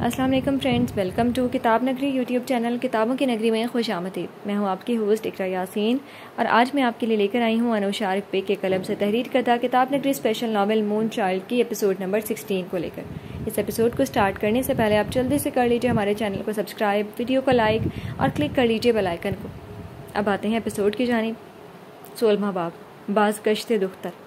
السلام علیکم friends, welcome to کتاب نگری یوٹیوب چینل کتابوں کی نگری میں خوش آمدید۔ میں ہوں آپ کی ہوسٹ اقرا یاسین اور آج میں آپ کے لیے لے کر آئی ہوں انوشا اقبال کے قلم سے تحریر کردہ کتاب نگری اسپیشل ناول مون چائلڈ کی ایپیسوڈ نمبر 16 کو لے کر۔ اس ایپیسوڈ کو سٹارٹ کرنے سے پہلے آپ جلدی سے کر لیجیے ہمارے چینل کو سبسکرائب، ویڈیو کو لائک اور کلک کر لیجیے بیل آئیکن کو۔ اب آتے ہیں ایپیسوڈ کی جانب۔ 16واں باب، باز گشت دختر۔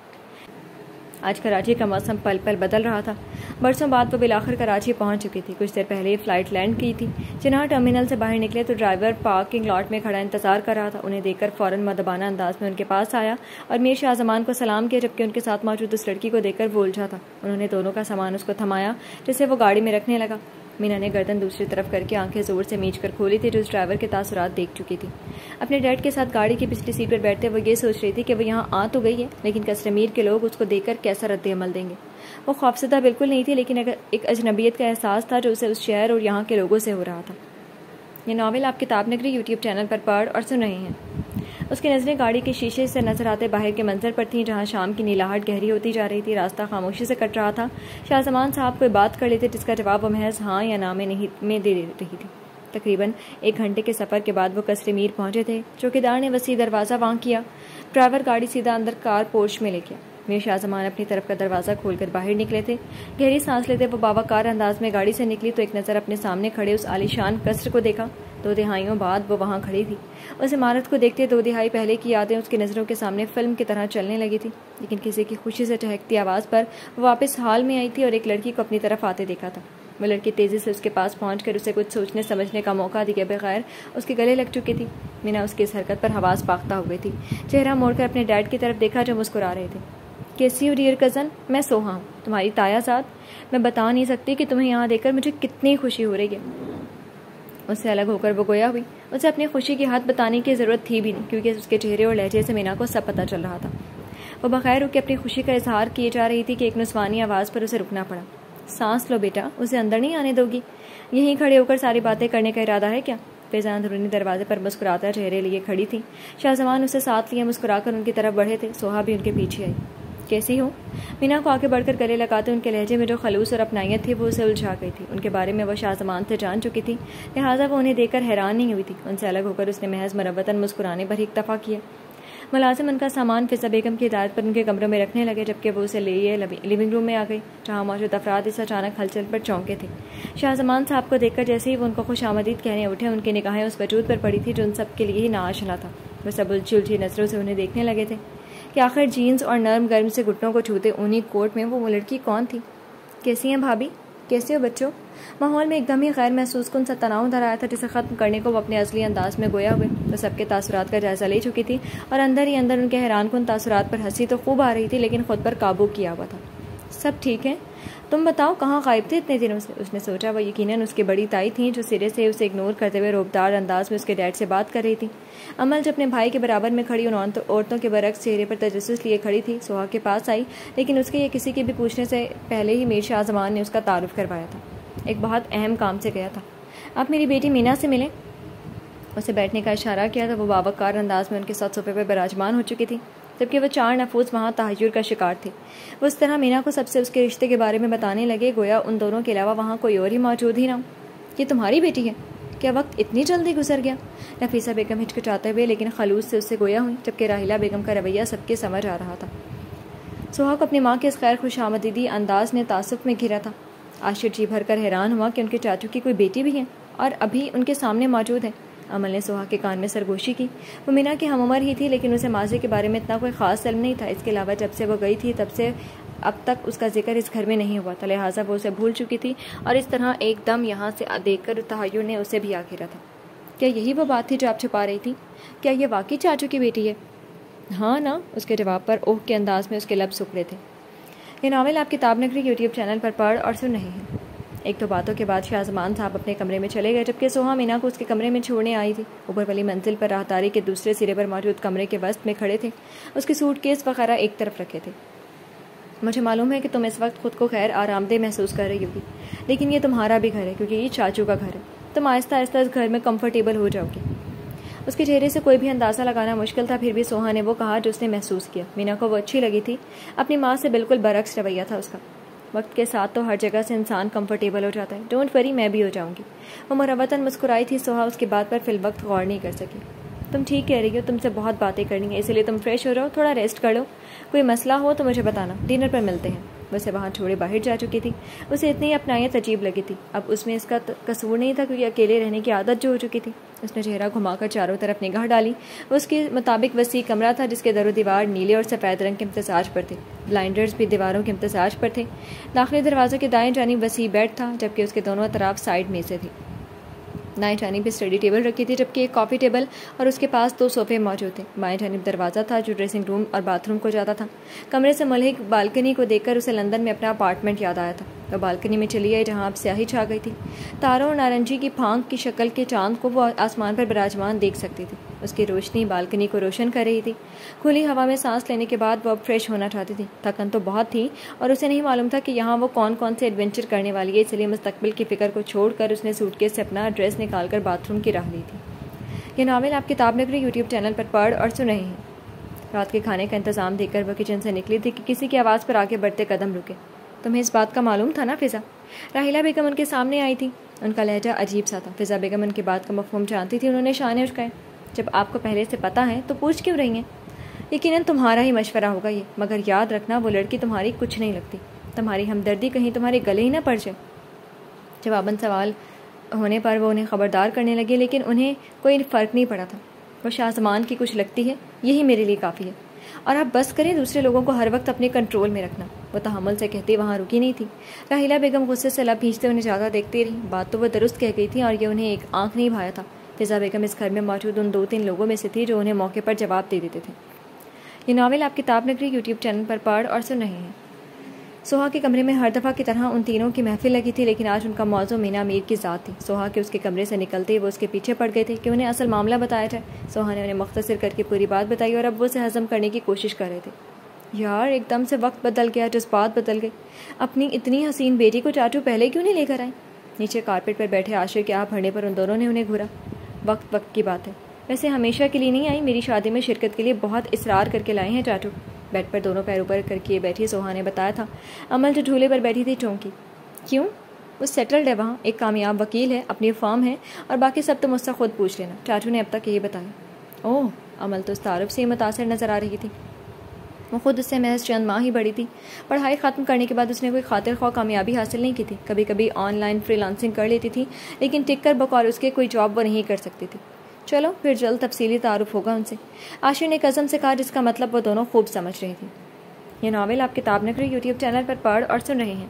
آج کراچی کا موسم پل پل بدل رہا تھا۔ برسوں بعد وہ بالآخر کراچی پہنچ چکی تھی۔ کچھ دیر پہلے فلائٹ لینڈ کی تھی۔ جناح ٹرمینل سے باہر نکلے تو ڈرائیور پارکنگ لاٹ میں کھڑا انتظار کر رہا تھا۔ انہیں دیکھ کر فوراً مؤدبانہ انداز میں ان کے پاس آیا اور میر شاہ زمان کو سلام کیا، جبکہ ان کے ساتھ موجود اس لڑکی کو دیکھ کر وہ الجھا تھا۔ انہوں نے دونوں کا سامان اس کو تھمایا جسے وہ گاڑی میں رکھنے لگا۔ مینا نے گردن دوسری طرف کر کے آنکھیں زور سے میچ کر کھولی تھی، جو اس ڈرائیور کے تاثرات دیکھ چکی تھی۔ اپنے ڈیڈ کے ساتھ گاڑی کی پچھلی سیٹ پر بیٹھتے وہ یہ سوچ رہی تھی کہ وہ یہاں آ تو گئی ہے، لیکن کشمیر کے لوگ اس کو دیکھ کر کیسا رد عمل دیں گے۔ وہ خوفزدہ بالکل نہیں تھی، لیکن ایک اجنبیت کا احساس تھا جو اسے اس شہر اور یہاں کے لوگوں سے ہو رہا تھا۔ یہ ناول آپ کتاب نگری یوٹیوب چینل پر پڑھ اور سن رہے ہیں۔ اس کی نظریں گاڑی کے شیشے سے نظر آتے باہر کے منظر پر تھیں، جہاں شام کی نیلاہٹ گہری ہوتی جا رہی تھی۔ راستہ خاموشی سے کٹ رہا تھا۔ شاہ زمان صاحب کوئی بات کر لیتے جس کا جواب وہ محض ہاں یا نہ میں دے رہی تھی۔ تقریباً 1 گھنٹے کے سفر کے بعد وہ قصر میر پہنچے تھے۔ چوکیدار نے وسیع دروازہ وانک کیا۔ ڈرائیور گاڑی سیدھا اندر کار پورش میں لے گیا۔ میر شاہ زمان اپنی طرف کا دروازہ کھول کر باہر نکلے تھے۔ گہری سانس لیتے وہ باوقار انداز میں گاڑی سے نکلی تو ایک نظر اپنے سامنے کھڑے اس عالیشان قصر کو دیکھا۔ 2 دہائیوں بعد وہ وہاں کھڑی تھی۔ اس عمارت کو دیکھتے 2 دہائی پہلے کی یادیں اس کی نظروں کے سامنے فلم کی طرح چلنے لگی تھی، لیکن کسی کی خوشی سے چہکتی آواز پر وہ واپس حال میں آئی تھی اور ایک لڑکی کو اپنی طرف آتے دیکھا تھا۔ وہ لڑکی تیزی سے اس کے پاس پہنچ کر اسے کچھ سوچنے سمجھنے کا موقع دیے بغیر اس کے گلے لگ چکی تھی۔ مینا اس کی اس حرکت پر حواس باختہ ہوئی تھی۔ چہرہ موڑ کر اپنے ڈیڈ کی طرف دیکھا جو مسکرا رہے تھے۔ کیسی ہو ڈیئر کزن؟ میں سوہا ہوں، تمہاری تایا زاد۔ میں بتا نہیں سکتی کہ تمہیں یہاں دیکھ کر مجھے کتنی خوشی ہو رہی ہے۔ اس سے الگ ہو کر وہ گویا ہوئی۔ اسے اپنی خوشی کی حد بتانے کی ضرورت تھی بھی نہیں، کیونکہ اس کے چہرے اور لہجے سے مینا کو سب پتہ چل رہا تھا۔ وہ بغیر رکے اپنی خوشی کا اظہار کیے جا رہی تھی کہ ایک نسوانی آواز پر اسے رکنا پڑا۔ سانس لو بیٹا، اسے اندر نہیں آنے دو گی؟ یہیں کھڑے ہو کر ساری باتیں کرنے کا ارادہ ہے کیا؟ فیضان اندرونی دروازے پر مسکراتا چہرے لیے کھڑی تھی۔ شاہ زمان اسے ساتھ لیے مسکرا کر ان کی طرف بڑھے تھے۔ سوہا بھی ان کے پیچھے آئی۔ کیسی ہو؟ مینا کو آگے بڑھ کر گلے لگاتے ان کے لہجے میں جو خلوص اور اپنائیت تھی وہ اسے الجھا گئی تھی۔ ان کے بارے میں وہ شاہ زمان سے جان چکی تھی، لہٰذا وہ انہیں دیکھ کر حیران نہیں ہوئی تھی۔ ان سے الگ ہو کر اس نے محض مروتاً مسکرانے پر ہی اکتفا کیا۔ ملازم ان کا سامان فضا بیگم کی ہدایت پر ان کے کمروں میں رکھنے لگے، جبکہ وہ اسے لیے لیونگ روم میں آ گئی، جہاں موجود افراد اس اچانک ہلچل پر چونکے تھے۔ شاہ زمان صاحب کو دیکھ کر جیسے ہی وہ ان کو خوش آمدید کہنے اٹھے، ان کی نگاہیں اس وجود پر پڑی تھی جو ان سب کے لیے ہی ناآشنا تھا۔ وہ سب الجھی نظروں سے انہیں دیکھنے لگے تھے کہ آخر جینز اور نرم گرم سے گھٹنوں کو چھوتے اونی کوٹ میں وہ لڑکی کون تھی۔ کیسی ہیں بھابھی؟ کیسے ہو بچوں؟ ماحول میں ایک دم ہی غیر محسوس کن سا تناؤ دھر آیا تھا، جسے ختم کرنے کو وہ اپنے اصلی انداز میں گویا ہوئے۔ وہ سب کے تاثرات کا جائزہ لے چکی تھی اور اندر ہی اندر ان کے حیران کن تاثرات پر ہنسی تو خوب آ رہی تھی، لیکن خود پر قابو کیا ہوا تھا۔ سب ٹھیک ہے؟ تم بتاؤ کہاں غائب تھے اتنے دنوں سے؟ اس نے سوچا وہ یقیناً اس کی بڑی تائی تھیں جو سرے سے اسے اگنور کرتے ہوئے روبدار انداز میں اس کے ڈیڈ سے بات کر رہی تھی۔ عمل جو اپنے بھائی کے برابر میں کھڑی ان عورتوں کے برعکس چہرے پر تجسس لیے کھڑی تھی، سوہا کے پاس آئی، لیکن اس کے یا کسی کے بھی پوچھنے سے پہلے ہی میر شاہ زمان نے اس کا تعارف کروایا تھا۔ ایک بہت اہم کام سے گیا تھا۔ آپ میری بیٹی مینا سے ملیں۔ اسے بیٹھنے کا اشارہ کیا تو وہ باوقار انداز میں ان کے ساتھ صوفے پر براجمان ہو چکی تھی، جبکہ وہ 4 نفوس وہاں تحیر کا شکار تھے۔ وہ اس طرح مینا کو سب سے اس کے رشتے کے بارے میں بتانے لگے گویا ان دونوں کے علاوہ وہاں کوئی اور ہی موجود ہی نہ ہو۔ یہ تمہاری بیٹی ہے؟ کیا وقت اتنی جلدی گزر گیا؟ نفیسہ بیگم ہچکچاتے ہوئے لیکن خلوص سے اس سے گویا ہوئی، جبکہ راحیلہ بیگم کا رویہ سب کے سمجھ آ رہا تھا۔ سوہا کو اپنی ماں کے اس خیر خوش آمدیدی انداز نے تعصب میں گھیرا تھا۔ عاشر جی بھر کر حیران ہوا کہ ان کے چاچو کی کوئی بیٹی بھی ہے اور ابھی ان کے سامنے موجود ہے۔ عمل نے سوہا کے کان میں سرگوشی کی۔ وہ مینا کی ہم عمر ہی تھی، لیکن اسے ماضی کے بارے میں اتنا کوئی خاص علم نہیں تھا۔ اس کے علاوہ جب سے وہ گئی تھی تب سے اب تک اس کا ذکر اس گھر میں نہیں ہوا تھا، لہٰذا وہ اسے بھول چکی تھی اور اس طرح ایک دم یہاں سے دیکھ کر تحیر نے اسے بھی آ گھیرا تھا۔ کیا یہی وہ بات تھی جو آپ چھپا رہی تھی؟ کیا یہ واقعی چاچو کی بیٹی ہے؟ ہاں نا، اس کے جواب پر اوہ کے انداز میں اس کے لب سکڑے تھے۔ یہ ناول آپ کتاب نگری یوٹیوب چینل پر پڑھ اور سن رہے ہیں۔ 1-2 باتوں کے بعد شاہ زمان صاحب اپنے کمرے میں چلے گئے، جبکہ سوہا مینا کو اس کے کمرے میں چھوڑنے آئی تھی۔ اوپر والی منزل پر راہداری کے دوسرے سرے پر موجود کمرے کے وسط میں کھڑے تھے، اس کے سوٹ کیس وغیرہ ایک طرف رکھے تھے۔ مجھے معلوم ہے کہ تم اس وقت خود کو خیر آرام دہ محسوس کر رہی ہوگی، لیکن یہ تمہارا بھی گھر ہے، کیونکہ یہ چاچو کا گھر ہے۔ تم آہستہ آہستہ اس گھر میں کمفرٹیبل ہو جاؤ گی۔ اس کے چہرے سے کوئی بھی اندازہ لگانا مشکل تھا، پھر بھی سوہا نے وہ کہا جو اس نے محسوس کیا۔ مینا کو وہ اچھی لگی تھی، اپنی ماں سے بالکل برعکس رویہ تھا اس کا۔ وقت کے ساتھ تو ہر جگہ سے انسان کمفرٹیبل ہو جاتا ہے. ڈونٹ وری، میں بھی ہو جاؤں گی. وہ مروتاً مسکرائی تھی. سوہا اس کی بات پر فی الوقت غور نہیں کر سکی. تم ٹھیک کہہ رہی ہو، تم سے بہت باتیں کرنی ہیں، اسی لیے تم فریش ہو جاؤ، تھوڑا ریسٹ کر لو. کوئی مسئلہ ہو تو مجھے بتانا، ڈنر پر ملتے ہیں. ویسے وہاں چھوڑے باہر جا چکی تھی. اسے اتنی اپنائیت عجیب لگی تھی. اب اس میں اس کا قصور نہیں تھا، کیونکہ اکیلے رہنے کی عادت جو ہو چکی تھی. اس نے چہرہ گھما کر چاروں طرف نگاہ ڈالی. اس کے مطابق وسیع کمرہ تھا جس کے در و دیوار نیلے اور سفید رنگ کے امتزاج پر تھے. بلائنڈرز بھی دیواروں کے امتزاج پر تھے. داخلی دروازے کے دائیں جانب وسیع بیڈ تھا، جبکہ اس کے دونوں اطراف سائڈ میزیں تھیں. دائیں جانب اسٹڈی ٹیبل رکھی تھی، جبکہ ایک کافی ٹیبل اور اس کے پاس 2 صوفے موجود تھے. بائیں جانب دروازہ تھا جو ڈریسنگ روم اور باتھ روم کو جاتا تھا. کمرے سے ملحق بالکنی کو دیکھ کر اسے لندن میں اپنا اپارٹمنٹ یاد آیا تھا. وہ بالکنی میں چلی آئی جہاں اب سیاہی چھا گئی تھی. تاروں اور نارنجی کی پھانک کی شکل کے چاند کو وہ آسمان پر براجمان دیکھ سکتی تھی. اس کی روشنی بالکنی کو روشن کر رہی تھی. کھلی ہوا میں سانس لینے کے بعد وہ اب فریش ہونا چاہتی تھی. تھکن تو بہت تھی اور اسے نہیں معلوم تھا کہ یہاں وہ کون کون سے ایڈونچر کرنے والی ہے، اس لیے مستقبل کی فکر کو چھوڑ کر اس نے سوٹ کیس سے اپنا ڈریس نکال کر باتھ روم کی راہ لی تھی. یہ ناول آپ کتاب نگری یوٹیوب چینل پر پڑھ اور سن رہے ہیں. رات کے کھانے کا انتظام دیکھ کر وہ کچن سے نکلی تھی کہ کسی کی آواز پر آگے بڑھتے قدم رکے. تمہیں اس بات کا معلوم تھا نا فضا؟ راحیلہ بیگم ان کے سامنے آئی تھی. ان کا لہجہ عجیب سا تھا. فضا بیگم ان کی بات کا مفہوم جانتی تھی. انہوں نے شانے اچکائے. جب آپ کو پہلے سے پتہ ہے تو پوچھ کیوں رہی ہیں؟ یقیناً تمہارا ہی مشورہ ہوگا یہ، مگر یاد رکھنا وہ لڑکی تمہاری کچھ نہیں لگتی. تمہاری ہمدردی کہیں تمہارے گلے ہی نہ پڑ جائے. جواباً سوال ہونے پر وہ انہیں خبردار کرنے لگے، لیکن انہیں کوئی فرق نہیں پڑا تھا. وہ شاہ زمان کی کچھ لگتی ہے، یہی میرے لیے کافی ہے. اور آپ بس کریں دوسرے لوگوں کو ہر وقت اپنے کنٹرول میں رکھنا. وہ تحمل سے کہتی وہاں رکی نہیں تھی. راحیلہ بیگم غصے سے لب کھینچتے انہیں زیادہ دیکھتی رہی. بات تو وہ درست کہہ گئی تھی اور یہ انہیں ایک آنکھ نہیں بھایا تھا. فضا بیگم اس گھر میں موجود ان 2-3 لوگوں میں سے تھی جو انہیں موقع پر جواب دے دیتے تھے. یہ ناول آپ کتاب نگری یوٹیوب چینل پر پڑھ اور سن رہے ہیں. سوہا کے کمرے میں ہر دفعہ کی طرح ان تینوں کی محفل لگی تھی، لیکن آج ان کا موضوع مینا میر کی ذات تھی. سوہا کے اس کے کمرے سے نکلتے ہی وہ اس کے پیچھے پڑ گئے تھے کہ انہیں اصل معاملہ بتایا جائے. سوہا نے انہیں مختصر کر کے پوری بات بتائی اور اب وہ اسے ہضم کرنے کی کوشش کر رہے تھے. یار ایک دم سے وقت بدل گیا، جذبات بدل گئے. اپنی اتنی حسین بیٹی کو چاچو پہلے کیوں نہیں لے کر آئے؟ نیچے کارپیٹ پر بیٹھے عاشر کے آپ بھرنے پر ان دونوں نے انہیں گھورا. وقت کی بات ہے. ویسے ہمیشہ کے لیے نہیں آئی، میری شادی میں شرکت کے لیے بہت اصرار کر کے لائے ہیں چاچو. بیڈ پر دونوں پیر اوپر کر کے بیٹھی سوہا نے بتایا تھا. عمل جو جھولے پر بیٹھی تھی چونکی. کیوں؟ وہ سیٹلڈ ہے وہاں، ایک کامیاب وکیل ہے، اپنی فارم ہے، اور باقی سب تم مجھ سے خود پوچھ لینا. چاچو نے اب تک یہی بتایا. اوہ، عمل تو اس تعارف سے ہی متاثر نظر آ رہی تھی. وہ خود اس سے محض چند ماہ ہی بڑی تھی. پڑھائی ختم کرنے کے بعد اس نے کوئی خاطر خواہ کامیابی حاصل نہیں کی تھی. کبھی کبھی آن لائن فری لانسنگ کر لیتی تھی، لیکن ٹک کر بقول اس کے کوئی جاب وہ نہیں کر سکتی تھی. چلو پھر جلد تفصیلی تعارف ہوگا ان سے، عاشر نے قسم سے کہا، جس کا مطلب وہ دونوں خوب سمجھ رہی تھی. یہ ناول آپ کتاب نگری یوٹیوب چینل پر پڑھ اور سن رہے ہیں.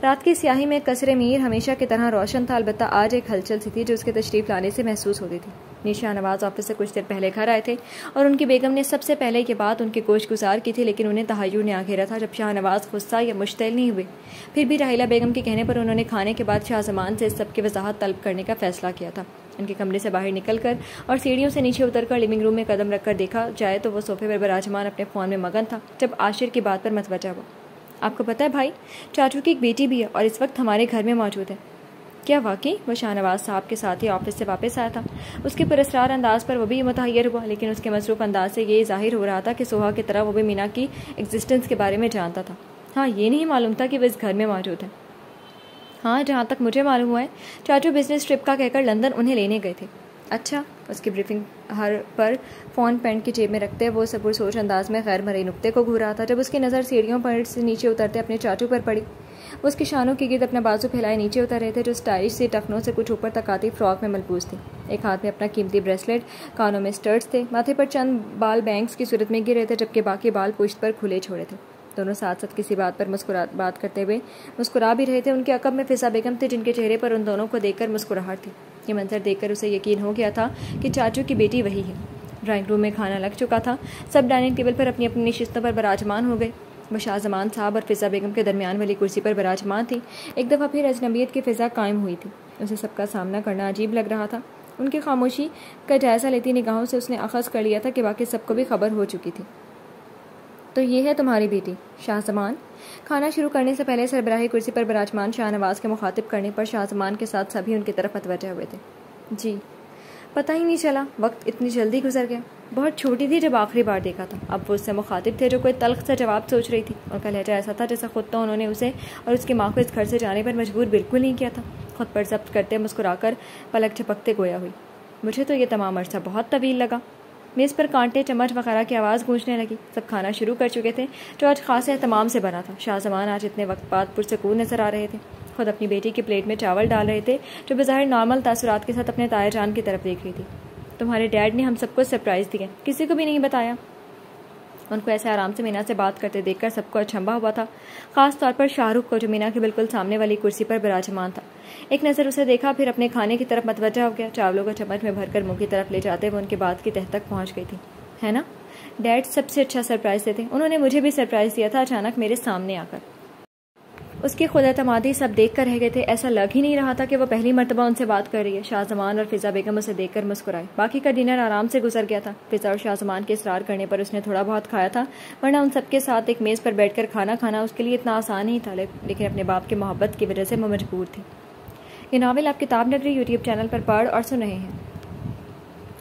رات کی سیاہی میں قصر میر ہمیشہ کی طرح روشن تھا، البتہ آج ایک ہلچل سی تھی جو اس کے تشریف لانے سے محسوس ہوتی تھی. شاہ نواز آفس سے کچھ دیر پہلے گھر آئے تھے اور ان کی بیگم نے سب سے پہلے یہ بات ان کی گوش گزار کی تھی، لیکن انہیں تحیر نے آ گھیرا تھا جب شاہ نواز غصہ یا مشتعل نہیں ہوئے. پھر بھی راحیلہ بیگم کے کہنے پر انہوں نے کھانے کے بعد شاہ زمان سے اس سب کی وضاحت طلب کرنے کا فیصلہ کیا تھا. ان کے کمرے سے باہر نکل کر اور سیڑھیوں سے نیچے اتر کر لیونگ روم میں قدم رکھ کر دیکھا جائے تو وہ صوفے پر براجمان اپنے فون میں مگن تھا جب عاشر کی بات پر متوجہ ہوا. آپ کو پتہ ہے بھائی، چاچو کی ایک بیٹی بھی ہے اور اس وقت ہمارے گھر میں موجود ہے. کیا واقعی؟ وہ شاہ نواز صاحب کے ساتھ ہی آفس سے واپس آیا تھا. اس کے پراسرار انداز پر وہ بھی متحیر ہوا، لیکن اس کے مصروف انداز سے یہ ظاہر ہو رہا تھا کہ سوہا کی طرح وہ بھی مینا کی ایگزسٹنس کے بارے میں جانتا تھا. ہاں، یہ نہیں معلوم تھا کہ وہ اس گھر میں موجود ہے. ہاں، جہاں تک مجھے معلوم ہوا ہے چاچو بزنس ٹرپ کا کہہ کر لندن انہیں لینے گئے تھے. اچھا. اس کی بریفنگ ہر پر فون پینٹ کی جیب میں رکھتے وہ صبر سوچ انداز میں غیر مرئی نقطے کو گھور رہا تھا جب اس کی نظر سیڑھیوں پر سے نیچے اترتے اپنے چاچو پر پڑی. وہ اس کی شانوں کے گرد اپنا بازو پھیلائے نیچے اتر رہے تھے جو اسٹائلش سی ٹخنوں سے کچھ اوپر تک آتی فراک میں ملبوس تھی. ایک ہاتھ میں اپنا قیمتی بریسلیٹ، کانوں میں اسٹرٹس تھے، ماتھے پر چند بال بینکس کی صورت میں گر رہے تھے جبکہ باقی بال پشت پر کھلے چھوڑے تھے. دونوں ساتھ ساتھ کسی بات پر بات کرتے ہوئے مسکرا بھی رہے تھے. ان کے عقب میں فضا بیگم تھے جن کے چہرے پر ان دونوں کو دیکھ کر مسکراہٹ تھی. یہ منظر دیکھ کر اسے یقین ہو گیا تھا کہ چاچو کی بیٹی وہی ہے. ڈرائنگ روم میں کھانا لگ چکا تھا. سب ڈائننگ ٹیبل پر اپنی اپنی نشستوں پر براجمان ہو گئے. وہ شاہ زمان صاحب اور فضا بیگم کے درمیان والی کرسی پر براجمان تھی. ایک دفعہ پھر اجنبیت کی فضا قائم ہوئی تھی. اسے سب کا سامنا کرنا عجیب لگ رہا تھا. ان کی خاموشی کا جائزہ لیتی نگاہوں سے اس نے اخذ کر لیا تھا کہ باقی سب کو بھی خبر ہو چکی تھی. تو یہ ہے تمہاری بیٹی شاہ زمان؟ کھانا شروع کرنے سے پہلے سربراہی کرسی پر براجمان شاہ نواز کے مخاطب کرنے پر شاہ زمان کے ساتھ سبھی ان کی طرف متوجہ ہوئے تھے. جی. پتہ ہی نہیں چلا وقت اتنی جلدی گزر گیا۔ بہت چھوٹی تھی جب آخری بار دیکھا تھا۔ اب وہ اس سے مخاطب تھے جو کوئی تلخ سا جواب سوچ رہی تھی۔ ان کا لہجہ ایسا تھا جیسا خود تو انہوں نے اسے اور اس کی ماں کو اس گھر سے جانے پر مجبور بالکل نہیں کیا تھا۔ خود پر ضبط کرتے مسکرا کر پلک جھپکتے گویا ہوئی، مجھے تو یہ تمام عرصہ بہت طویل لگا۔ میز پر کانٹے چمچ وغیرہ کی آواز گونجنے لگی۔ سب کھانا شروع کر چکے تھے جو آج خاص اہتمام سے بنا تھا۔ شاہ زمان آج اتنے وقت بعد پرسکون نظر آ رہے تھے۔ خود اپنی بیٹی کی پلیٹ میں چاول ڈال رہے تھے جو بظاہر نارمل تاثرات کے ساتھ اپنے تایا جان کی طرف دیکھ رہی تھی۔ تمہارے ڈیڈ نے ہم سب کو سرپرائز دیا، کسی کو بھی نہیں بتایا۔ ان کو ایسے آرام سے مینا سے بات کرتے دیکھ کر سب کو اچھمبا ہوا تھا، خاص طور پر شاہ رخ کو جو مینا کے بالکل سامنے والی کرسی پر براجمان تھا۔ ایک نظر اسے دیکھا، پھر اپنے کھانے کی طرف متوجہ ہو گیا۔ چاولوں کو چمچ میں بھر کر منہ کی طرف لے جاتے وہ ان کے بات کی تہ تک پہنچ گئی تھی۔ ہے نا، ڈیڈ سب سے اچھا سرپرائز دیتے، انہوں نے مجھے بھی سرپرائز دیا تھا اچانک میرے سامنے آ کر۔ اس کی خود اعتمادی سب دیکھ کر رہ گئے تھے، ایسا لگ ہی نہیں رہا تھا کہ وہ پہلی مرتبہ ان سے بات کر رہی ہے۔ شاہ زمان اور فضا بیگم اسے دیکھ کر مسکرائے۔ باقی کا ڈنر آرام سے گزر گیا تھا۔ فضا اور شاہ زمان کے اصرار کرنے پر اس نے تھوڑا بہت کھایا تھا، ورنہ ان سب کے ساتھ ایک میز پر بیٹھ کر کھانا کھانا اس کے لیے اتنا آسان نہیں تھا، لیکن اپنے باپ کی محبت کی وجہ سے وہ مجبور تھی۔ یہ ناول آپ کتاب نگری یوٹیوب چینل پر پڑھ اور سن رہے ہیں۔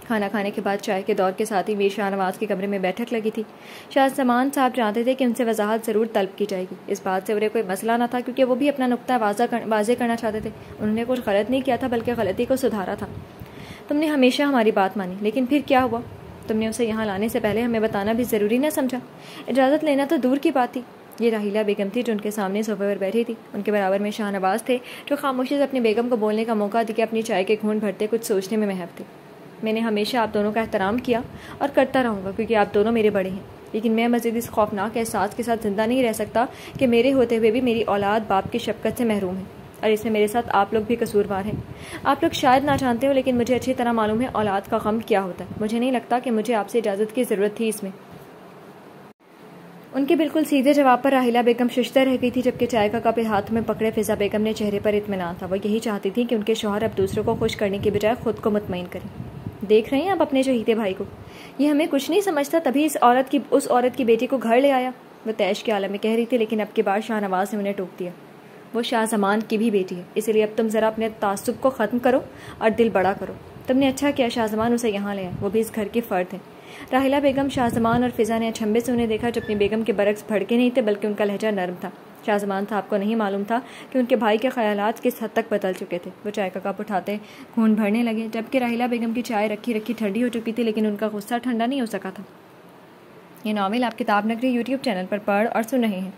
کھانا کھانے کے بعد چائے کے دور کے ساتھ ہی میر شاہ نواز کے کمرے میں بیٹھک لگی تھی۔ شاہ زمان صاحب جانتے تھے کہ ان سے وضاحت ضرور طلب کی جائے گی۔ اس بات سے انہیں کوئی مسئلہ نہ تھا کیونکہ وہ بھی اپنا نقطہ واضح کرنا چاہتے تھے۔ انہوں نے کچھ غلط نہیں کیا تھا بلکہ غلطی کو سدھارا تھا۔ تم نے ہمیشہ ہماری بات مانی، لیکن پھر کیا ہوا؟ تم نے اسے یہاں لانے سے پہلے ہمیں بتانا بھی ضروری نہ سمجھا؟ اجازت لینا تو دور کی بات تھی۔ یہ راحیلہ بیگم تھی جو ان کے سامنے صوفے پر بیٹھی تھی۔ ان کے برابر میں شاہ نواز تھے جو خاموشی سے اپنی بیگم کو بولنے کا موقع دے کے اپنی چائے کے گھونٹ بھرتے کچھ سوچنے میں محو تھے۔ میں نے ہمیشہ آپ دونوں کا احترام کیا اور کرتا رہوں گا کیونکہ آپ دونوں میرے بڑے ہیں، لیکن میں مزید اس خوفناک احساس کے ساتھ زندہ نہیں رہ سکتا کہ میرے ہوتے ہوئے بھی میری اولاد باپ کی شفقت سے محروم ہے، اور اس میں میرے ساتھ آپ لوگ بھی قصوروار ہیں۔ آپ لوگ شاید نہ جانتے ہو لیکن مجھے اچھی طرح معلوم ہے اولاد کا غم کیا ہوتا ہے۔ مجھے نہیں لگتا کہ مجھے آپ سے اجازت کی ضرورت تھی اس میں۔ ان کے بالکل سیدھے جواب پر راحیلہ بیگم ششدر رہ گئی تھی، جبکہ چائے کا کپ ہاتھ میں پکڑے فضا بیگم نے چہرے پر اطمینان تھا۔ وہ یہی چاہتی تھی کہ ان کے شوہر اب دوسروں کو خوش کرنے کی بجائے خود کو مطمئن کریں۔ دیکھ رہے ہیں آپ اپنے شہیدے بھائی کو، یہ ہمیں کچھ نہیں سمجھتا، تبھی اس عورت کی بیٹی کو گھر لے آیا، وہ تیش کے عالم میں کہہ رہی تھی، لیکن اب کی بار شاہ نواز نے انہیں ٹوک دیا۔ وہ شاہ زمان کی بھی بیٹی ہے، اسی لیے اب تم ذرا اپنے تعصب کو ختم کرو اور دل بڑا کرو۔ تم نے اچھا کیا شاہ زمان اسے یہاں لے آئے، وہ بھی اس گھر کی فرد ہے۔ راحیلہ بیگم، شاہ زمان اور فضا نے اچھمبے سے انہیں دیکھا جو اپنی بیگم کے برعکس بھڑکے نہیں تھے بلکہ ان کا لہجہ نرم تھا۔ شاہ زمان صاحب کو نہیں معلوم تھا کہ ان کے بھائی کے خیالات کس حد تک بدل چکے تھے۔ وہ چائے کا کپ اٹھاتے گھونٹ بھرنے لگے، جبکہ راحیلہ بیگم کی چائے رکھی ٹھنڈی ہو چکی تھی، لیکن ان کا غصہ ٹھنڈا نہیں ہو سکا تھا۔ یہ ناول آپ کتاب نگری یوٹیوب چینل پر پڑھ اور سن رہے ہیں۔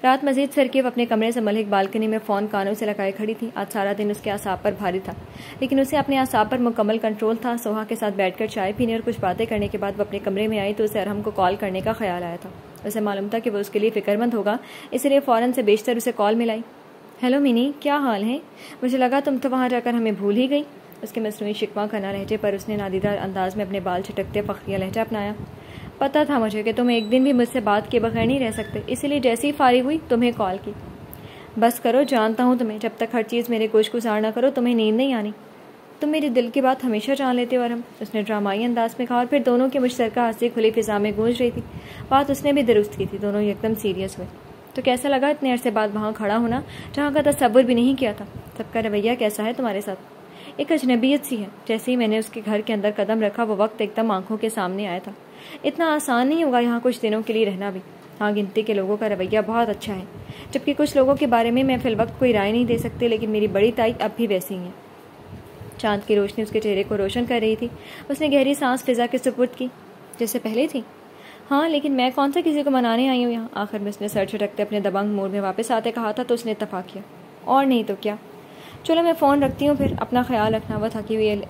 رات مزید سر کے وہ اپنے کمرے سے ملک بالکنی میں فون کانوں سے لگائے کھڑی تھی۔ آج سارا دن اس کے اعصاب پر بھاری تھا، لیکن اسے اپنے اعصاب پر مکمل کنٹرول تھا۔ سوہا کے ساتھ بیٹھ کر چائے پینے اور کچھ باتیں کرنے کے بعد وہ اپنے کمرے میں آئی تو اسے ارحم کو کال کرنے کا خیال آیا تھا۔ اسے معلوم تھا کہ وہ اس کے لیے فکر مند ہوگا، اس لیے فوراً سے بیشتر اسے کال ملائی۔ ہیلو مینی، کیا حال ہے؟ مجھے لگا تم تو وہاں جا کر ہمیں بھول ہی گئی۔ اس کے مصنوعی شکوہ کنا لہجے پر اس نے نادیدہ انداز میں اپنے بال چھٹکتے فخریہ لہجہ اپنایا۔ پتہ تھا مجھے کہ تم ایک دن بھی مجھ سے بات کیے بغیر نہیں رہ سکتے، اسی لیے جیسے ہی فارغ ہوئی تمہیں کال کی۔ بس کرو، جانتا ہوں تمہیں، جب تک ہر چیز میرے گوش گزار نہ کرو تمہیں نیند نہیں آنی۔ تم میری دل کی بات ہمیشہ جان لیتے ہو ارحم، اس نے ڈرامائی انداز میں کہا، اور پھر دونوں کی مشترکہ ہنسی کھلی فضا میں گونج رہی تھی۔ بات اس نے بھی درست کی تھی، دونوں ایک دم سیریس ہوئے۔ تو کیسا لگا اتنے عرصے بعد وہاں کھڑا ہونا جہاں کا تصور بھی نہیں کیا تھا؟ سب کا رویہ کیسا ہے تمہارے ساتھ؟ ایک اجنبیت سی ہے۔ جیسے ہی میں نے اس کے گھر کے اندر قدم رکھا وہ وقت ایک دم آنکھوں کے سامنے آیا تھا۔ اتنا آسان نہیں ہوگا یہاں کچھ دنوں کے لیے رہنا بھی۔ ہاں، گنتی کے لوگوں کا رویہ بہت اچھا ہے، جبکہ کچھ لوگوں کے بارے میں فی الوقت کوئی رائے نہیں دے سکتی، لیکن میری بڑی تائی اب بھی ویسی ہی ہے۔ چاند کی روشنی اس کے چہرے کو روشن کر رہی تھی۔ اس نے گہری سانس فضا کے سپرد کی۔ جیسے پہلے تھی؟ ہاں، لیکن میں کون سا کسی کو منانے آئی ہوں یہاں؟ آخر میں اس نے سر جھٹکتے اپنے دبنگ موڈ میں واپس آتے کہا تھا تو اس نے اتفاق کیا۔ اور نہیں تو کیا۔ چلو میں فون رکھتی ہوں، پھر اپنا خیال رکھنا۔ وہ تھکی ہوئی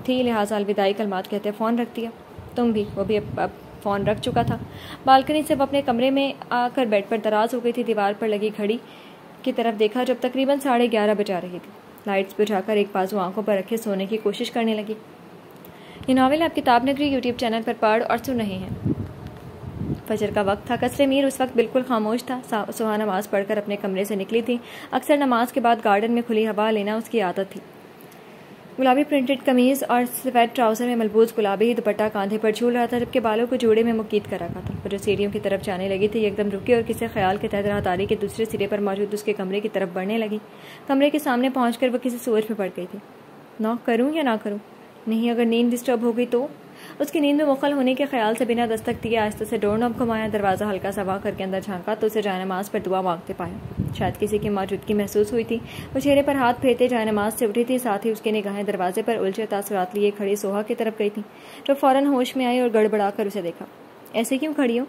تھی لہٰذا الوداعی کلمات کہتے فون رکھ دیا۔ تم بھی۔ وہ بھی اب فون رکھ چکا تھا۔ بالکنی سے وہ اپنے کمرے میں آ کر بیڈ پر دراز ہو گئی تھی۔ دیوار پر لگی گھڑی کی طرف دیکھا جب تقریباً 11:30 بجا رہی تھی۔ لائٹس بجھا کر ایک بازو آنکھوں پر رکھے سونے کی کوشش کرنے لگی۔ یہ ناول آپ کتاب نگری یوٹیوب چینل پر پڑھ اور سن رہے ہیں۔ فجر کا وقت تھا۔ قصر میر اس وقت بالکل خاموش تھا۔ سوہا نماز پڑھ کر اپنے کمرے سے نکلی تھی۔ اکثر نماز کے بعد گارڈن میں کھلی ہوا لینا اس کی عادت تھی۔ گلابی پرنٹڈ قمیض اور سفید ٹراؤزر میں ملبوس گلابی دوپٹہ کاندھے پر جھول رہا تھا، جبکہ بالوں کو جوڑے میں مقید کر رکھا تھا۔ وہ جو سیڑھیوں کی طرف جانے لگی تھی ایک دم رکی اور کسی خیال کے تحت راہداری کے دوسرے سرے پر موجود اس کے کمرے کی طرف بڑھنے لگی۔ کمرے کے سامنے پہنچ کر وہ کسی سوچ میں پڑ گئی تھی۔ ناک کروں یا نہ کروں؟ نہیں اگر نیند ڈسٹرب ہو گئی تو؟ اس کی نیند میں مخل ہونے کے خیال سے بنا دستک دیے آہستہ سے ڈور نوب گھمایا، دروازہ ہلکا سا واں کر کے اندر جھانکا تو اسے جائے نماز پر دعا مانگتے پایا۔ شاید کسی کی موجودگی محسوس ہوئی تھی۔ وہ چہرے پر ہاتھ پھیرتے جائے نماز سے اٹھی تھی، ساتھ ہی اس کی نگاہیں دروازے پر الجھے تاثرات لیے کھڑی سوہا کی طرف گئی تھیں، جو فوراً ہوش میں آئی اور گڑبڑا کر اسے دیکھا۔ ایسے کیوں کھڑی ہو؟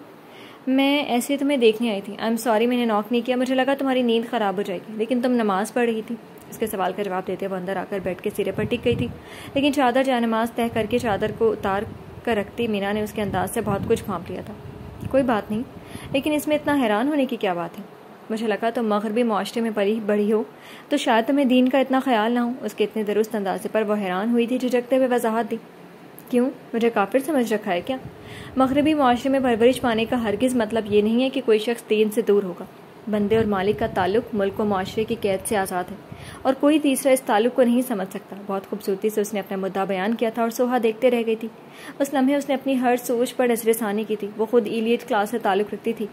میں ایسے تمہیں دیکھنے آئی تھی۔ آئی ایم سوری، میں نے ناک نہیں کیا، مجھے لگا تمہاری نیند خراب ہو جائے گی، لیکن تم نماز پڑھ رہی تھی۔ اس کے سوال کا جواب دیتے وہ اندر آ کر بیڈ کے سرے پر ٹک گئی تھی، لیکن چادر جائے نماز طے کر کے چادر کو اتار کر رکھتی مینا نے اس کے انداز سے بہت کچھ بھانپ لیا تھا۔ کوئی بات نہیں، لیکن اس میں اتنا حیران ہونے کی کیا بات ہے؟ مجھے لگا تم مغربی معاشرے میں پلی بڑھی ہو تو شاید تمہیں دین کا اتنا خیال نہ ہو۔ اس کے اتنے درست اندازے پر وہ حیران ہوئی تھی، جھجکتے ہوئے وضاحت دی۔ کیوں؟ مجھے کافر سمجھ رکھا ہے کیا؟ مغربی معاشرے میں پرورش پانے کا ہرگز مطلب یہ نہیں ہے کہ کوئی شخص دین سے دور ہوگا۔ بندے اور مالک کا تعلق ملک و معاشرے کی قید سے آزاد ہے، اور کوئی تیسرا اس تعلق کو نہیں سمجھ سکتا۔ بہت خوبصورتی سے اس نے اپنا مدعا بیان کیا تھا اور سوہا دیکھتے رہ گئی تھی۔ اس لمحے اس نے اپنی ہر سوچ پر نظر ثانی کی تھی۔ وہ خود ایلیٹ کلاس سے تعلق رکھتی تھی،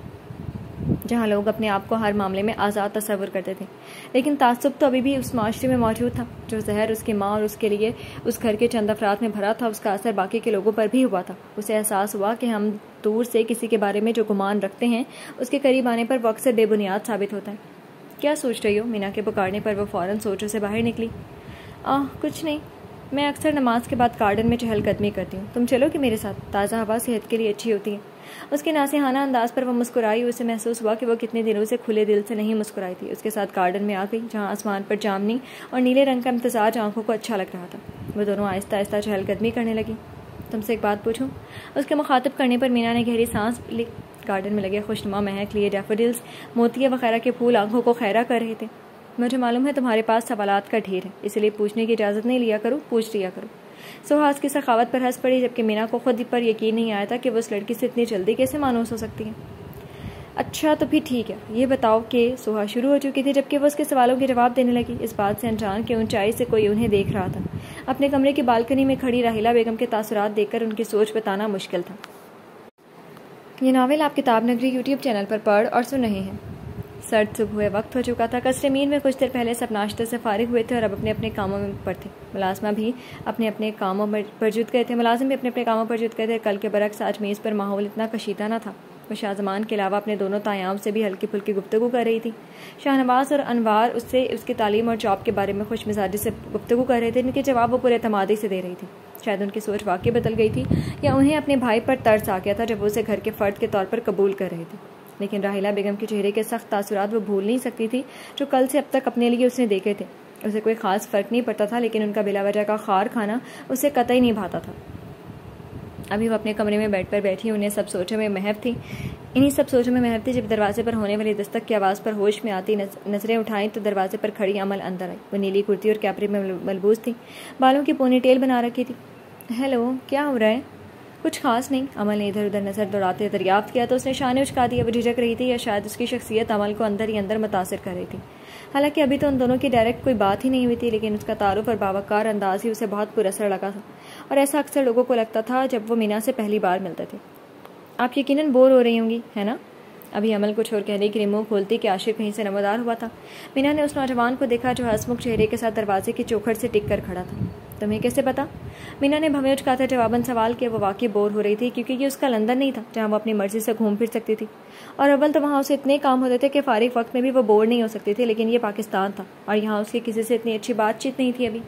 جہاں لوگ اپنے آپ کو ہر معاملے میں آزاد تصور کرتے تھے، لیکن تعصب تو ابھی بھی اس معاشرے میں موجود تھا۔ جو زہر اس کی ماں اور اس کے لیے اس گھر کے چند افراد میں بھرا تھا، اس کا اثر باقی کے لوگوں پر بھی ہوا تھا۔ اسے احساس ہوا کہ ہم دور سے کسی کے بارے میں جو گمان رکھتے ہیں، اس کے قریب آنے پر وہ اکثر بے بنیاد ثابت ہوتا ہے۔ کیا سوچ رہی ہو؟ مینا کے پکارنے پر وہ فوراً سوچوں سے باہر نکلی۔ کچھ نہیں، میں اکثر نماز کے بعد گارڈن میں چہل قدمی کرتی ہوں، تم چلو کہ میرے ساتھ؟ تازہ ہوا صحت کے لیے اچھی ہوتی ہے۔ اس کے ناصحانہ انداز پر وہ مسکرائی۔ اسے محسوس ہوا کہ وہ کتنے دنوں سے کھلے دل سے نہیں مسکرائی تھی۔ اس کے ساتھ گارڈن میں آ گئی، جہاں آسمان پر جامنی اور نیلے رنگ کا امتزاج آنکھوں کو اچھا لگ رہا تھا۔ وہ دونوں آہستہ آہستہ چہل قدمی کرنے لگی۔ تم سے ایک بات پوچھوں؟ اس کے مخاطب کرنے پر مینا نے گہری سانس لی۔ گارڈن میں لگے خوشنما مہک لیے ڈیفوڈلز، موتیے وغیرہ کے پھول آنکھوں کو خیرہ کر رہے تھے۔ مجھے معلوم ہے تمہارے پاس سوالات کا ڈھیر ہے، اس لیے پوچھنے کی اجازت نہیں لیا کرو، پوچھ لیا کرو۔ سوہا اس کی سخاوت پر ہنس پڑی، جبکہ مینا کو خود پر یقین نہیں آیا تھا کہ وہ اس لڑکی سے اتنی جلدی کیسے مانوس ہو سکتی ہے۔ اچھا تو پھر ٹھیک ہے، یہ بتاؤ کہ سوہا شروع ہو چکی تھی، جبکہ وہ اس کے سوالوں کے جواب دینے لگی، اس بات سے انجان کہ اونچائی سے کوئی انہیں دیکھ رہا تھا۔ اپنے کمرے کی بالکنی میں کھڑی راحیلہ بیگم کے تاثرات دیکھ کر ان کی سوچ بتانا مشکل تھا۔ یہ ناول آپ کتاب نگری یوٹیوب چینل پر پڑھ اور سن رہے ہیں۔ سرد صبح وقت ہو چکا تھا۔ کسٹمین میں کچھ دیر پہلے سب ناشتے سے فارغ ہوئے تھے اور اب اپنے اپنے کاموں پر تھے۔ ملازمہ بھی اپنے اپنے کاموں پر جت گئے تھے۔ ملازم بھی اپنے اپنے کاموں پر جت گئے تھے۔ کل کے برعکس آج میز پر ماحول اتنا کشیدہ نہ تھا۔ وہ شاہ زمان کے علاوہ اپنے دونوں تایام سے بھی ہلکی پھلکی گفتگو کر رہی تھی۔ شاہ نواز اور انوار اس سے اس کی تعلیم اور جاب کے بارے میں خوش مزاجی سے گفتگو کر رہے تھے، ان کے جواب وہ پورے اعتمادی سے دے رہی تھی۔ شاید ان کی سوچ واقعی بدل گئی تھی، یا انہیں اپنے بھائی پر ترس آ گیا تھا جب وہ اسے گھر کے فرد کے طور پر قبول کر رہے تھے۔ لیکن راحیلہ بیگم کے چہرے کے سخت تاثرات وہ بھول نہیں سکتی تھی، جو کل سے اب تک اپنے لیے اس نے دیکھے تھے۔ اسے کوئی خاص فرق نہیں پڑتا تھا، لیکن ان کا بلا وجہ کا خار کھانا اسے قطعی نہیں بھاتا تھا۔ ابھی وہ اپنے کمرے میں بیڈ پر بیٹھی انہیں سب سوچوں میں محو تھی، انہی سب سوچوں میں محو تھی جب دروازے پر ہونے والی دستک کی آواز پر ہوش میں آتی نظریں اٹھائیں تو دروازے پر کھڑی امل اندر آئی۔ وہ نیلی کرتی اور کیپری میں ملبوس تھی، بالوں کی پونی ٹیل بنا رکھی تھی۔ ہیلو، کیا ہو رہا ہے؟ کچھ خاص نہیں، امل نے ادھر ادھر نظر دوڑاتے دریافت کیا تو اس نے شانے اچکا دیا۔ وہ جھجک رہی تھی، یا شاید اس کی شخصیت امل کو اندر ہی اندر متاثر کر رہی تھی۔ حالانکہ ابھی تو ان دونوں کی ڈائریکٹ کوئی بات ہی نہیں ہوئی تھی، لیکن اس کا تعارف اور باوقار انداز ہی اسے بہت پر اثر لگا تھا، اور ایسا اکثر لوگوں کو لگتا تھا جب وہ مینا سے پہلی بار ملتے تھے۔ آپ یقیناً بور ہو رہی ہوں گی، ہے نا؟ ابھی عمل کچھ اور کہنے کے لیے منہ کھولتی کہ عاشق کہیں سے نمودار ہوا تھا۔ مینا نے اس نوجوان کو دیکھا جو ہسمکھ چہرے کے ساتھ دروازے کی چوکھٹ سے ٹک کر کھڑا تھا۔ تمہیں کیسے پتا؟ مینا نے بھویں اچکاتے جواباً سوال کیا۔ وہ واقعی بور ہو رہی تھی، کیونکہ یہ اس کا لندن نہیں تھا جہاں وہ اپنی مرضی سے گھوم پھر سکتی تھی، اور اول تو وہاں اسے اتنے کام ہوتے تھے کہ فارغ وقت میں بھی وہ بور نہیں ہو سکتی تھی، لیکن یہ پاکستان تھا اور یہاں اس کی کسی سے اتنی اچھی بات چیت نہیں تھی۔ ابھی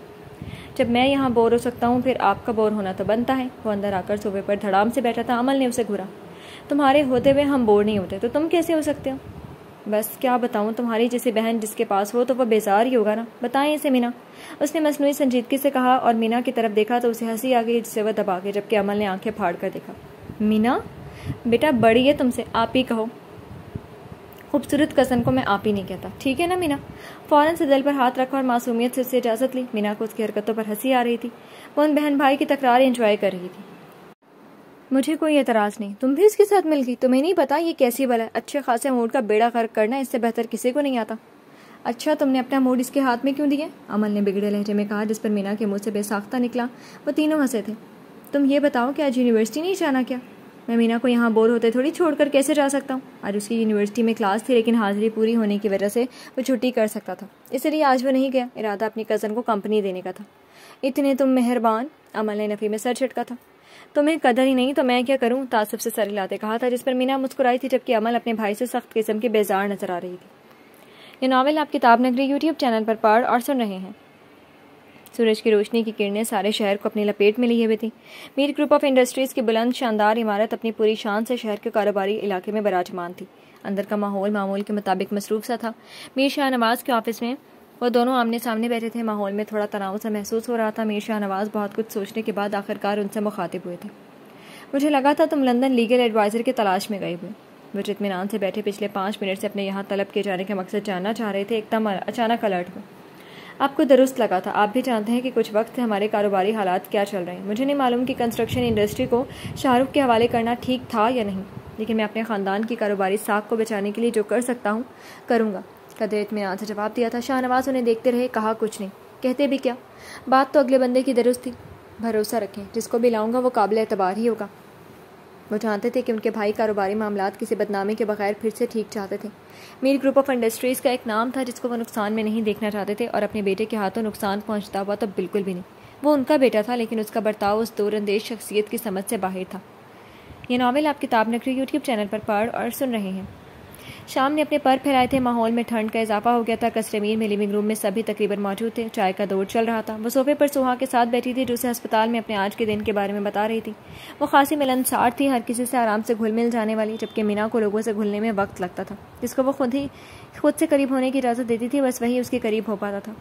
جب میں یہاں بور ہو سکتا ہوں، پھر آپ کا بور ہونا تو بنتا ہے۔ وہ اندر آ کر صوفے پر دھڑام سے بیٹھا تھا۔ عمل نے اسے گھورا۔ تمہارے ہوتے ہوئے ہم بور نہیں ہوتے، تو تم کیسے ہو سکتے ہو؟ بس کیا بتاؤں، تمہاری جیسی بہن جس کے پاس ہو تو وہ بیزار ہی ہوگا نا، بتائیں اسے مینا، اس نے مصنوعی سنجیدگی سے کہا، اور مینا کی طرف دیکھا تو اسے ہنسی آ گئی جسے وہ دبا گئی، جبکہ عمل نے آنکھیں پھاڑ کر دیکھا۔ مینا بیٹا بڑی ہے تم سے، آپ ہی کہو، خوبصورت کزن کو میں آپ ہی نہیں کہتا، ٹھیک ہے نا مینا؟ فوراً سے دل پر ہاتھ رکھا اور معصومیت سے اس سے اجازت لی۔ مینا کو اس کی حرکتوں پر ہنسی آ رہی تھی، وہ ان بہن بھائی کی تکرار انجوائے کر رہی تھی۔ مجھے کوئی اعتراض نہیں، تم بھی اس کے ساتھ مل گئی؟ تمہیں نہیں پتا یہ کیسی بلا ہے؟ اچھے خاصے موڈ کا بیڑا غرق کرنا اس سے بہتر کسی کو نہیں آتا۔ اچھا تم نے اپنا موڈ اس کے ہاتھ میں کیوں دیا؟ عمل نے بگڑے لہجے میں کہا، جس پر مینا کے منہ سے بے ساختہ نکلا۔ وہ تینوں ہنسے تھے۔ تم یہ بتاؤ کہ آج یونیورسٹی نہیں جانا کیا؟ میں مینا کو یہاں بور ہوتے تھوڑی چھوڑ کر کیسے جا سکتا ہوں؟ آج اس کی یونیورسٹی میں کلاس تھی لیکن حاضری پوری ہونے کی وجہ سے وہ چھٹی کر سکتا تھا، اس لیے آج وہ نہیں گیا۔ ارادہ اپنی کزن کو کمپنی دینے کا تھا۔ اتنے تم مہربان، عمل نے نفی میں سر چھٹکا تھا۔ تمہیں قدر ہی نہیں تو میں کیا کروں؟ تعصب سے سر ہلاتے کہا تھا، جس پر مینا مسکرائی تھی جبکہ عمل اپنے بھائی سے سخت قسم کی بیزار نظر آ رہی تھی۔ یہ ناول آپ کتاب نگری یوٹیوب چینل پر پڑھ اور سن رہے ہیں۔ سورج کی روشنی کی کرنیں سارے شہر کو اپنی لپیٹ میں لیے ہوئے تھیں۔ میر گروپ آف انڈسٹریز کی بلند شاندار عمارت اپنی پوری شان سے شہر کے کاروباری علاقے میں براجمان تھی۔ اندر کا ماحول معمول کے مطابق مصروف سا تھا۔ میر شاہ نواز کے آفس میں وہ دونوں آمنے سامنے بیٹھے تھے۔ ماحول میں تھوڑا تناؤ سا محسوس ہو رہا تھا۔ میر شاہ نواز بہت کچھ سوچنے کے بعد آخرکار ان سے مخاطب ہوئے تھے۔ مجھے لگا تھا تم لندن لیگل ایڈوائزر کی تلاش میں گئے ہوئے۔ وہ اطمینان سے بیٹھے پچھلے 5 منٹ سے اپنے یہاں طلب کیے جانے کا مقصد جاننا چاہ رہے تھے، ایک دم اچانک الرٹ ہوئے۔ آپ کو درست لگا تھا۔ آپ بھی جانتے ہیں کہ کچھ وقت سے ہمارے کاروباری حالات کیا چل رہے ہیں۔ مجھے نہیں معلوم کہ کنسٹرکشن انڈسٹری کو شاہ رخ کے حوالے کرنا ٹھیک تھا یا نہیں، لیکن میں اپنے خاندان کی کاروباری ساکھ کو بچانے کے لیے جو کر سکتا ہوں کروں گا، قدر اطمینان سے جواب دیا تھا۔ شاہ نواز انہیں دیکھتے رہے، کہا کچھ نہیں، کہتے بھی کیا؟ بات تو اگلے بندے کی درست تھی۔ بھروسہ رکھیں، جس کو بھی لاؤں گا وہ قابل اعتبار ہی ہوگا۔ وہ جانتے تھے کہ ان کے بھائی کاروباری معاملات کسی بدنامی کے بغیر پھر سے ٹھیک چاہتے تھے۔ میر گروپ آف انڈسٹریز کا ایک نام تھا جس کو وہ نقصان میں نہیں دیکھنا چاہتے تھے، اور اپنے بیٹے کے ہاتھوں نقصان پہنچتا ہوا تو بالکل بھی نہیں۔ وہ ان کا بیٹا تھا، لیکن اس کا برتاؤ اس دور اندیش شخصیت کی سمجھ سے باہر تھا۔ یہ ناول آپ کتاب نگری یوٹیوب چینل پر پڑھ اور سن رہے ہیں۔ شام نے اپنے پر پھیلائے تھے۔ ماحول میں ٹھنڈ کا اضافہ ہو گیا تھا۔ قصر میر میں لیونگ روم میں سبھی تقریباً موجود تھے۔ چائے کا دور چل رہا تھا۔ وہ صوفے پر سوہا کے ساتھ بیٹھی تھی جو اسے ہسپتال میں اپنے آج کے دن کے بارے میں بتا رہی تھی۔ وہ خاصی ملنسار تھی، ہر کسی سے آرام سے گھل مل جانے والی، جبکہ مینا کو لوگوں سے گھلنے میں وقت لگتا تھا۔ جس کو وہ خود سے قریب ہونے کی اجازت دیتی تھی، بس وہی اس کے قریب ہو پاتا تھا۔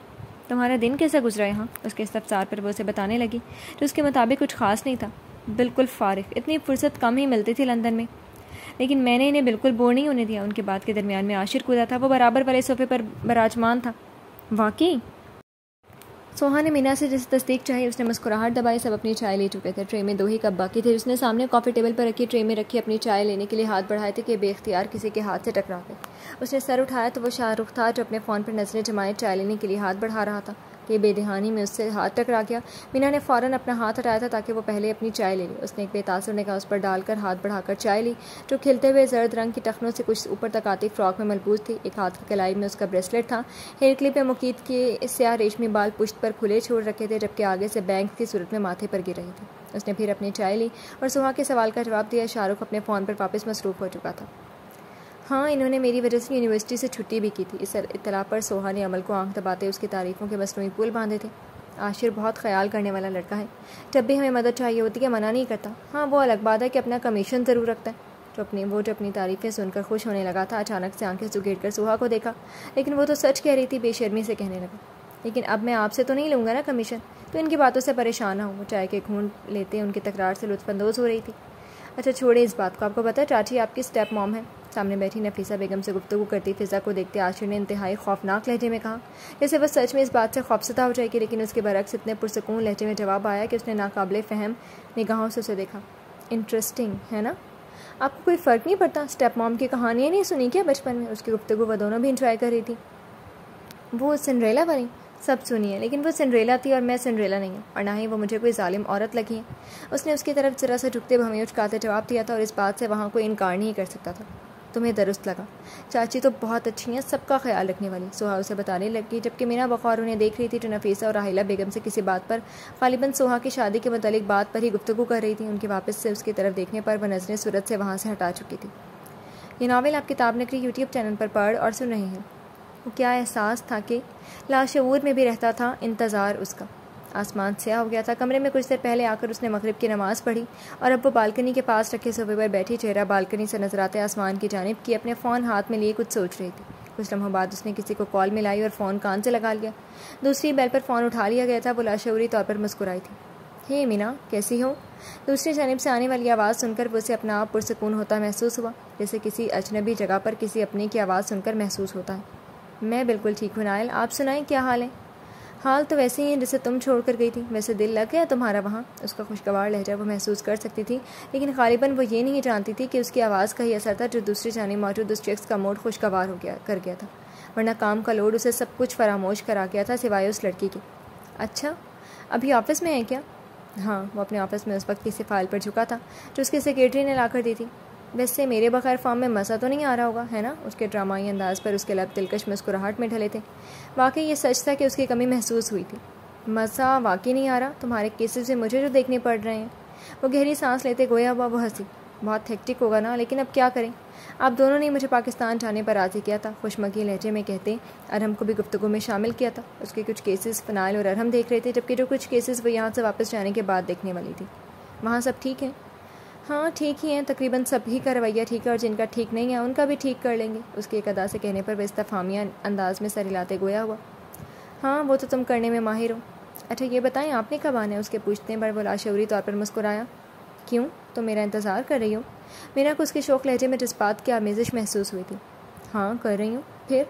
تمہارا دن کیسا گزرا یہاں؟ اس کے استفسار پر وہ اسے بتانے لگی، جو اس کے مطابق کچھ خاص نہیں تھا۔ بالکل فارغ، اتنی فرصت کم ہی ملتی تھی لندن میں، لیکن میں نے انہیں بالکل بور نہیں ہونے دیا۔ ان کے بات کے درمیان میں عاشر کودا تھا۔ وہ برابر والے صوفے پر براجمان تھا۔ واقعی؟ سوہا نے مینا سے جس تصدیق چاہی، اس نے مسکراہٹ دبائی۔ سب اپنی چائے لے چکے تھے۔ ٹرے میں 2 ہی کپ باقی تھے۔ اس نے سامنے کافی ٹیبل پر رکھی ٹرے میں رکھی اپنی چائے لینے کے لیے ہاتھ بڑھائے تھے کہ بے اختیار کسی کے ہاتھ سے ٹکرا گئے۔ اس نے سر اٹھایا تو وہ شاہ رخ تھا جو اپنے فون پر نظریں جمائے چائے لینے کے لیے ہاتھ بڑھا رہا تھا کہ بے دہانی میں اس سے ہاتھ ٹکرا گیا۔ مینا نے فوراً اپنا ہاتھ ہٹایا تھا تاکہ وہ پہلے اپنی چائے لے لے۔ اس نے ایک بے تاثر نگاہ اس پر ڈال کر ہاتھ بڑھا کر چائے لی، جو کھلتے ہوئے زرد رنگ کی ٹخنوں سے کچھ اوپر تک آتی فراک میں ملبوس تھی۔ ایک ہاتھ کی کلائی میں اس کا بریسلیٹ تھا۔ ہیئر کلپ میں مقید کے سیاہ ریشمی بال پشت پر کھلے چھوڑ رکھے تھے، جبکہ آگے سے بینک کی صورت میں ماتھے پر گر رہی تھی۔ اس نے پھر اپنی چائے لی اور سوہا کے سوال کا جواب دیا۔ شاہ رخ اپنے فون پر واپس مصروف ہو چکا تھا۔ ہاں، انہوں نے میری وجہ سے یونیورسٹی سے چھٹی بھی کی تھی۔ اس اطلاع پر سوہا نے عمل کو آنکھ دباتے اس کی تعریفوں کے مصنوعی پل باندھے تھے۔ عاشر بہت خیال کرنے والا لڑکا ہے، جب بھی ہمیں مدد چاہیے ہوتی ہے منع نہیں کرتا۔ ہاں، وہ الگ بات ہے کہ اپنا کمیشن ضرور رکھتا ہے۔ جو اپنی تعریفیں سن کر خوش ہونے لگا تھا، اچانک سے آنکھیں سگیڑ کر سوہا کو دیکھا، لیکن وہ تو سچ کہہ رہی تھی۔ بے شرمی سے کہنے لگا، لیکن اب میں آپ سے تو نہیں لوں گا نا کمیشن؟ تو ان کی باتوں سے پریشان نہ ہوں۔ وہ چائے کے گھونٹ لیتے ان کی تکرار سے لطف اندوز ہو رہی تھی۔ اچھا چھوڑے اس بات کو، آپ کو پتہ ہے چاچی آپ کی اسٹیپ موم ہے؟ سامنے بیٹھی نفیسہ بیگم سے گفتگو کرتی فضا کو دیکھتے عاشر نے انتہائی خوفناک لہجے میں کہا، جیسے وہ سچ میں اس بات سے خوفزدہ ہو جائے گی، لیکن اس کے برعکس اتنے پرسکون لہجے میں جواب آیا کہ اس نے ناقابل فہم نگاہوں سے اسے دیکھا۔ انٹرسٹنگ ہے نا؟ آپ کو کوئی فرق نہیں پڑتا؟ اسٹیپ موم کی کہانیاں نہیں سنی کیا بچپن میں؟ اس کی گفتگو وہ دونوں بھی انجوائے کر رہی تھی۔ وہ سنڈریلا والی سب سنی ہے، لیکن وہ سنڈریلا تھی اور میں سنڈریلا نہیں ہوں، اور نہ ہی وہ مجھے کوئی ظالم عورت لگی ہے۔ اس نے اس کی طرف ذرا سا جھکتے بھویں اچکاتے جواب دیا تھا، اور اس بات سے وہاں کوئی انکار نہیں کر سکتا تھا۔ تمہیں درست لگا، چاچی تو بہت اچھی ہیں، سب کا خیال رکھنے والی، سوہا اسے بتانے لگی، جبکہ مینا بخار انہیں دیکھ رہی تھی جو نفیسہ اور راحیلہ بیگم سے کسی بات پر، غالباً سوہا کی شادی کے متعلق بات پر ہی گفتگو کر رہی تھی۔ ان کے واپس سے اس کی طرف دیکھنے پر وہ نظریں صورت سے وہاں سے ہٹا چکی تھی۔ یہ ناول آپ کتاب نگری یوٹیوب چینل پر پڑھ اور سن رہے ہیں۔ وہ کیا احساس تھا کہ لاشعور میں بھی رہتا تھا انتظار اس کا۔ آسمان سیاہ ہو گیا تھا۔ کمرے میں کچھ دیر پہلے آ کر اس نے مغرب کی نماز پڑھی، اور اب وہ بالکنی کے پاس رکھے صوفے پر بیٹھی چہرہ بالکنی سے نظر آتے آسمان کی جانب کی اپنے فون ہاتھ میں لیے کچھ سوچ رہی تھی۔ کچھ لمحوں بعد اس نے کسی کو کال ملائی اور فون کان سے لگا لیا۔ دوسری بیل پر فون اٹھا لیا گیا تھا۔ وہ لاشعوری طور پر مسکرائی تھی۔ ہے مینا، کیسی ہو؟ دوسری جانب سے آنے والی آواز سن کر وہ اسے اپنا آپ پرسکون ہوتا محسوس ہوا، جیسے کسی اجنبی جگہ پر کسی اپنے کی آواز سن کر محسوس ہوتا ہے۔ میں بالکل ٹھیک ہوں نائل، آپ سنائیں کیا حال ہے؟ حال تو ویسے ہی ہے جسے تم چھوڑ کر گئی تھی۔ ویسے دل لگ گیا تمہارا وہاں؟ اس کا خوشگوار لہجہ وہ محسوس کر سکتی تھی، لیکن غالباً وہ یہ نہیں جانتی تھی کہ اس کی آواز کا ہی اثر تھا جو دوسری جانب موجود اس شخص کا موڈ خوشگوار کر گیا تھا، ورنہ کام کا لوڈ اسے سب کچھ فراموش کرا گیا تھا سوائے اس لڑکی کے۔ اچھا، ابھی آفس میں ہے کیا؟ ہاں، وہ اپنے آفس میں اس وقت کسی فائل پر جھکا تھا جو اس کے سیکریٹری نے لا کر دی تھی۔ ویسے میرے بغیر فارم میں مزہ تو نہیں آ رہا ہوگا، ہے نا؟ اس کے ڈرامائی انداز پر اس کے لب دلکش مسکراہٹ میں ڈھلے تھے۔ واقعی یہ سچ تھا کہ اس کی کمی محسوس ہوئی تھی۔ مزہ واقعی نہیں آ رہا؟ تمہارے کیسز سے مجھے جو دیکھنے پڑ رہے ہیں۔ وہ گہری سانس لیتے گویا ہوا وہ ہنسی۔ بہت ہیکٹک ہوگا نا، لیکن اب کیا کریں؟ آپ دونوں نے مجھے پاکستان جانے پر راضی کیا تھا، خوشمکی لہجے میں کہتے ارہم کو بھی گفتگو میں شامل کیا تھا۔ اس کے کچھ کیسز فنائل اور ارہم دیکھ رہے تھے، جبکہ جو کچھ کیسز وہ یہاں سے واپس جانے کے بعد دیکھنے والی تھی۔ وہاں سب ٹھیک ہیں؟ ہاں ٹھیک ہی ہیں، تقریباً سب ہی کا رویہ ٹھیک ہے، اور جن کا ٹھیک نہیں ہے ان کا بھی ٹھیک کر لیں گے۔ اس کے ایک ادا سے کہنے پر وہ استفہامیہ انداز میں سر ہلاتے گویا ہوا۔ ہاں وہ تو تم کرنے میں ماہر ہو۔ اچھا یہ بتائیں آپ نے کب آنا ہے؟ اس کے پوچھنے پر وہ لاشعوری طور پر مسکرایا۔ کیوں؟ تم میرا انتظار کر رہی ہو؟ میرا کو اس کے شوق لہجے میں جذبات کی آمیزش محسوس ہوئی تھی۔ ہاں کر رہی ہوں۔ پھر؟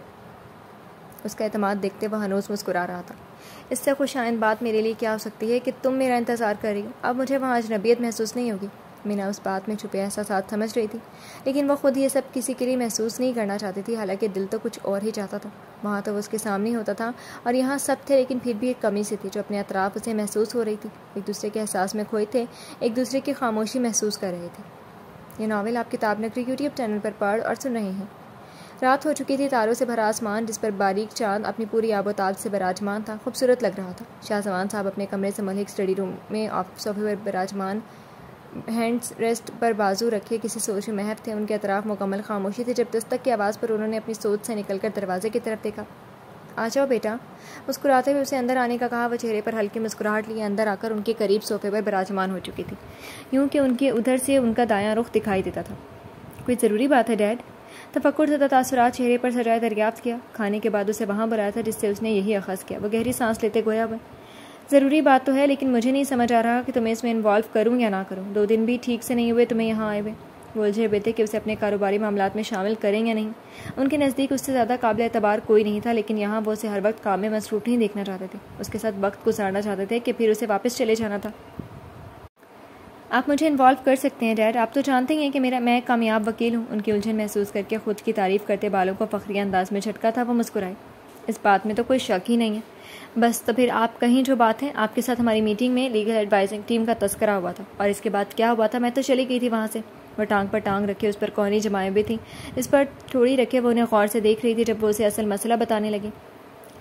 اس کا اعتماد دیکھتے وہ ہنوز مسکرا رہا تھا۔ اس سے خوش آئند بات میرے لیے کیا ہو سکتی ہے کہ تم میرا انتظار کر رہی ہو؟ اب مجھے وہاں اجنبیت محسوس نہیں ہوگی۔ مینا اس بات میں چھپے احساسات سمجھ رہی تھی، لیکن وہ خود یہ سب کسی کے لیے محسوس نہیں کرنا چاہتی تھی، حالانکہ دل تو کچھ اور ہی چاہتا تھا۔ وہاں تو وہ اس کے سامنے ہوتا تھا اور یہاں سب تھے، لیکن پھر بھی ایک کمی سی تھی جو اپنے اطراف اسے محسوس ہو رہی تھی۔ ایک دوسرے کے احساس میں کھوئے تھے، ایک دوسرے کی خاموشی محسوس کر رہے تھے۔ یہ ناول آپ کتاب نگری یوٹیوب چینل پر پڑھ اور سن رہے ہیں۔ رات ہو چکی تھی، تاروں سے بھرا آسمان جس پر باریک چاند اپنی پوری آب و تاب سے براجمان تھا خوبصورت لگ رہا تھا۔ شاہزمان صاحب اپنے کمرے سے ملحق اسٹڈی روم میں صوفے پر براجمان ہینڈز ریسٹ پر بازو رکھے کسی سوچ میں محو تھے۔ ان کے اطراف مکمل خاموشی تھی۔ جب دستک کی آواز پر انہوں نے اپنی سوچ سے نکل کر دروازے کی طرف دیکھا۔ آ جاؤ بیٹا، مسکراتے ہوئے اسے اندر آنے کا کہا۔ وہ چہرے پر ہلکی مسکراہٹ لیے اندر آ کر ان کے قریب صوفے پر براجمان ہو چکی تھی، یوں کہ ان کے ادھر سے ان کا دایاں رخ دکھائی دیتا تھا۔ کوئی ضروری بات ہے ڈیڈ؟ تفکر سے تاثرات چہرے پر سجائے دریافت کیا۔ کھانے کے بعد اسے وہاں بلایا تھا جس سے اس نے یہی اخذ کیا۔ وہ گہری سانس لیتے گویا ہوا، ضروری بات تو ہے، لیکن مجھے نہیں سمجھ آ رہا کہ تمہیں اس میں انوالو کروں یا نہ کروں۔ 2 دن بھی ٹھیک سے نہیں ہوئے تمہیں یہاں آئے ہوئے۔ وہ الجھے ہوئے تھے کہ اسے اپنے کاروباری معاملات میں شامل کریں یا نہیں۔ ان کے نزدیک اس سے زیادہ قابل اعتبار کوئی نہیں تھا، لیکن یہاں وہ اسے ہر وقت کام میں مصروف نہیں دیکھنا چاہتے تھے۔ اس کے ساتھ وقت گزارنا چاہتے تھے کہ پھر اسے واپس چلے جانا تھا۔ آپ مجھے انوالو کر سکتے ہیں ڈیڈ، آپ تو جانتے ہی ہیں کہ میں کامیاب وکیل ہوں۔ ان کی الجھن محسوس کر کے خود کی تعریف کرتے بالوں کو فخریہ انداز میں جھٹکا تھا وہ مسکرائے۔ اس بات میں تو کوئی شک ہی نہیں ہے۔ بس تو پھر آپ کہیں جو بات ہے، آپ کے ساتھ ہماری میٹنگ میں لیگل ایڈوائزنگ ٹیم کا تذکرہ ہوا تھا، اور اس کے بعد کیا ہوا تھا؟ میں تو چلی گئی تھی وہاں سے۔ وہ ٹانگ پر ٹانگ رکھے اس پر کونی جمائے ہوئے تھیں، اس پر تھوڑی رکھے وہ انہیں غور سے دیکھ رہی تھی جب وہ اسے اصل مسئلہ بتانے لگی۔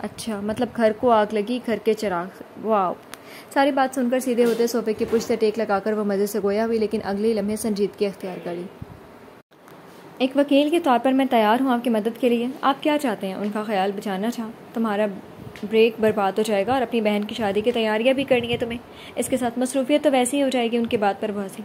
اچھا، مطلب گھر کو آگ لگی، گھر کے چراغ۔ واو! ساری بات سن کر سیدھے ہوتے صوفے کی پشت سے ٹیک لگا کر وہ مزے سے گویا ہوئی، لیکن اگلے لمحے سنجیدگی اختیار کری۔ ایک وکیل کے طور پر میں تیار ہوں آپ کی مدد کے لیے۔ آپ کیا چاہتے ہیں؟ ان کا خیال بچانا چاہا۔ تمہارا بریک برباد ہو جائے گا اور اپنی بہن کی شادی کی تیاریاں بھی کرنی ہے تمہیں۔ اس کے ساتھ مصروفیت تو ویسے ہی ہو جائے گی۔ ان کی بات پر وہ ہنسی۔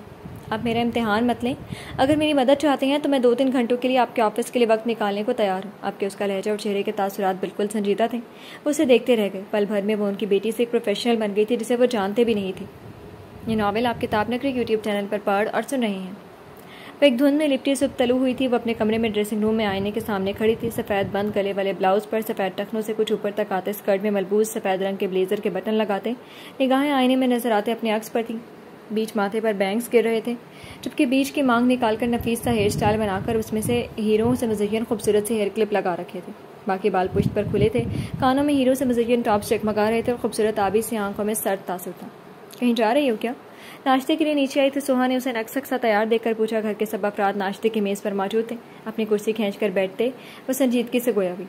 آپ میرا امتحان مت لیں، اگر میری مدد چاہتے ہیں تو میں 2-3 گھنٹوں کے لیے آپ کے آفس کے لیے وقت نکالنے کو تیار ہوں۔ آپ کے اس کا لہجہ اور چہرے کے تاثرات بالکل سنجیدہ تھے۔ وہ اسے دیکھتے رہ گئے۔ پل بھر میں وہ ان کی بیٹی سے ایک پروفیشنل بن گئی تھی جسے وہ جانتے بھی نہیں تھے۔ یہ ناول آپ کتاب نگری یوٹیوب چینل پر پڑھ اور سن رہے ہیں۔ وہ ایک دھند میں لپٹی سے تلو ہوئی تھی۔ وہ اپنے کمرے میں ڈریسنگ روم میں آئینے کے سامنے کھڑی تھی۔ سفید بند گلے والے بلاؤز پر سفید ٹخنوں سے کچھ اوپر تک آتے اسکرٹ میں ملبوس سفید رنگ کے بلیزر کے بٹن لگاتے نگاہیں آئینے میں نظر آتے اپنے عکس پر تھیں۔ بیچ ماتھے پر بینگس گر رہے تھے، جبکہ بیچ کی مانگ نکال کر نفیس سا ہیئر اسٹائل بنا کر اس میں سے ہیروں سے مزین خوبصورت سے ہیئر کلپ لگا رکھے تھے۔ باقی بال پشت پر کھلے تھے، کانوں میں ہیروں سے مزین ٹاپس چکمگا رہے تھے اور خوبصورت آبی سی آنکھوں میں سرد تاثر تھا۔ کہیں جا رہی ہو کیا؟ ناشتے کے لیے نیچے آئی تھی سوہا نے اسے نقص سا تیار دیکھ کر پوچھا۔ گھر کے سب افراد ناشتے کی میز پر موجود تھے۔ اپنی کرسی کھینچ کر بیٹھتے وہ سنجیدگی سے گویا ہوئی۔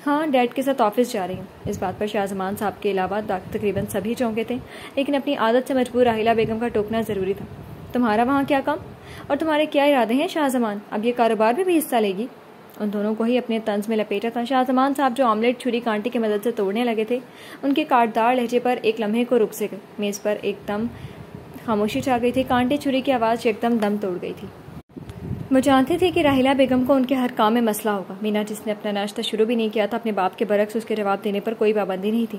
ہاں، ڈیڈ کے ساتھ آفس جا رہی ہوں۔ اس بات پر شاہزمان صاحب کے علاوہ تقریباً سبھی چونکے تھے، لیکن اپنی عادت سے مجبور راحیلہ بیگم کا ٹوکنا ضروری تھا۔ تمہارا وہاں کیا کام اور تمہارے کیا ارادے ہیں شاہزمان؟ اب یہ کاروبار میں بھی حصہ لے گی؟ ان دونوں کو ہی اپنے طنز میں لپیٹا تھا۔ شاہزمان صاحب جو آملیٹ چھری کانٹی کی مدد سے توڑنے لگے تھے، ان کے کاٹدار لہجے پر ایک لمحے کو رک سے گئے۔ میز پر ایک دم خاموشی چھا گئی تھی۔ کانٹے چھری کی آواز ایک دم توڑ گئی تھی۔ وہ جانتے تھے کہ راحیلہ بیگم کو ان کے ہر کام میں مسئلہ ہوگا۔ مینا جس نے اپنا ناشتہ شروع بھی نہیں کیا تھا، اپنے باپ کے برعکس اس کے جواب دینے پر کوئی پابندی نہیں تھی۔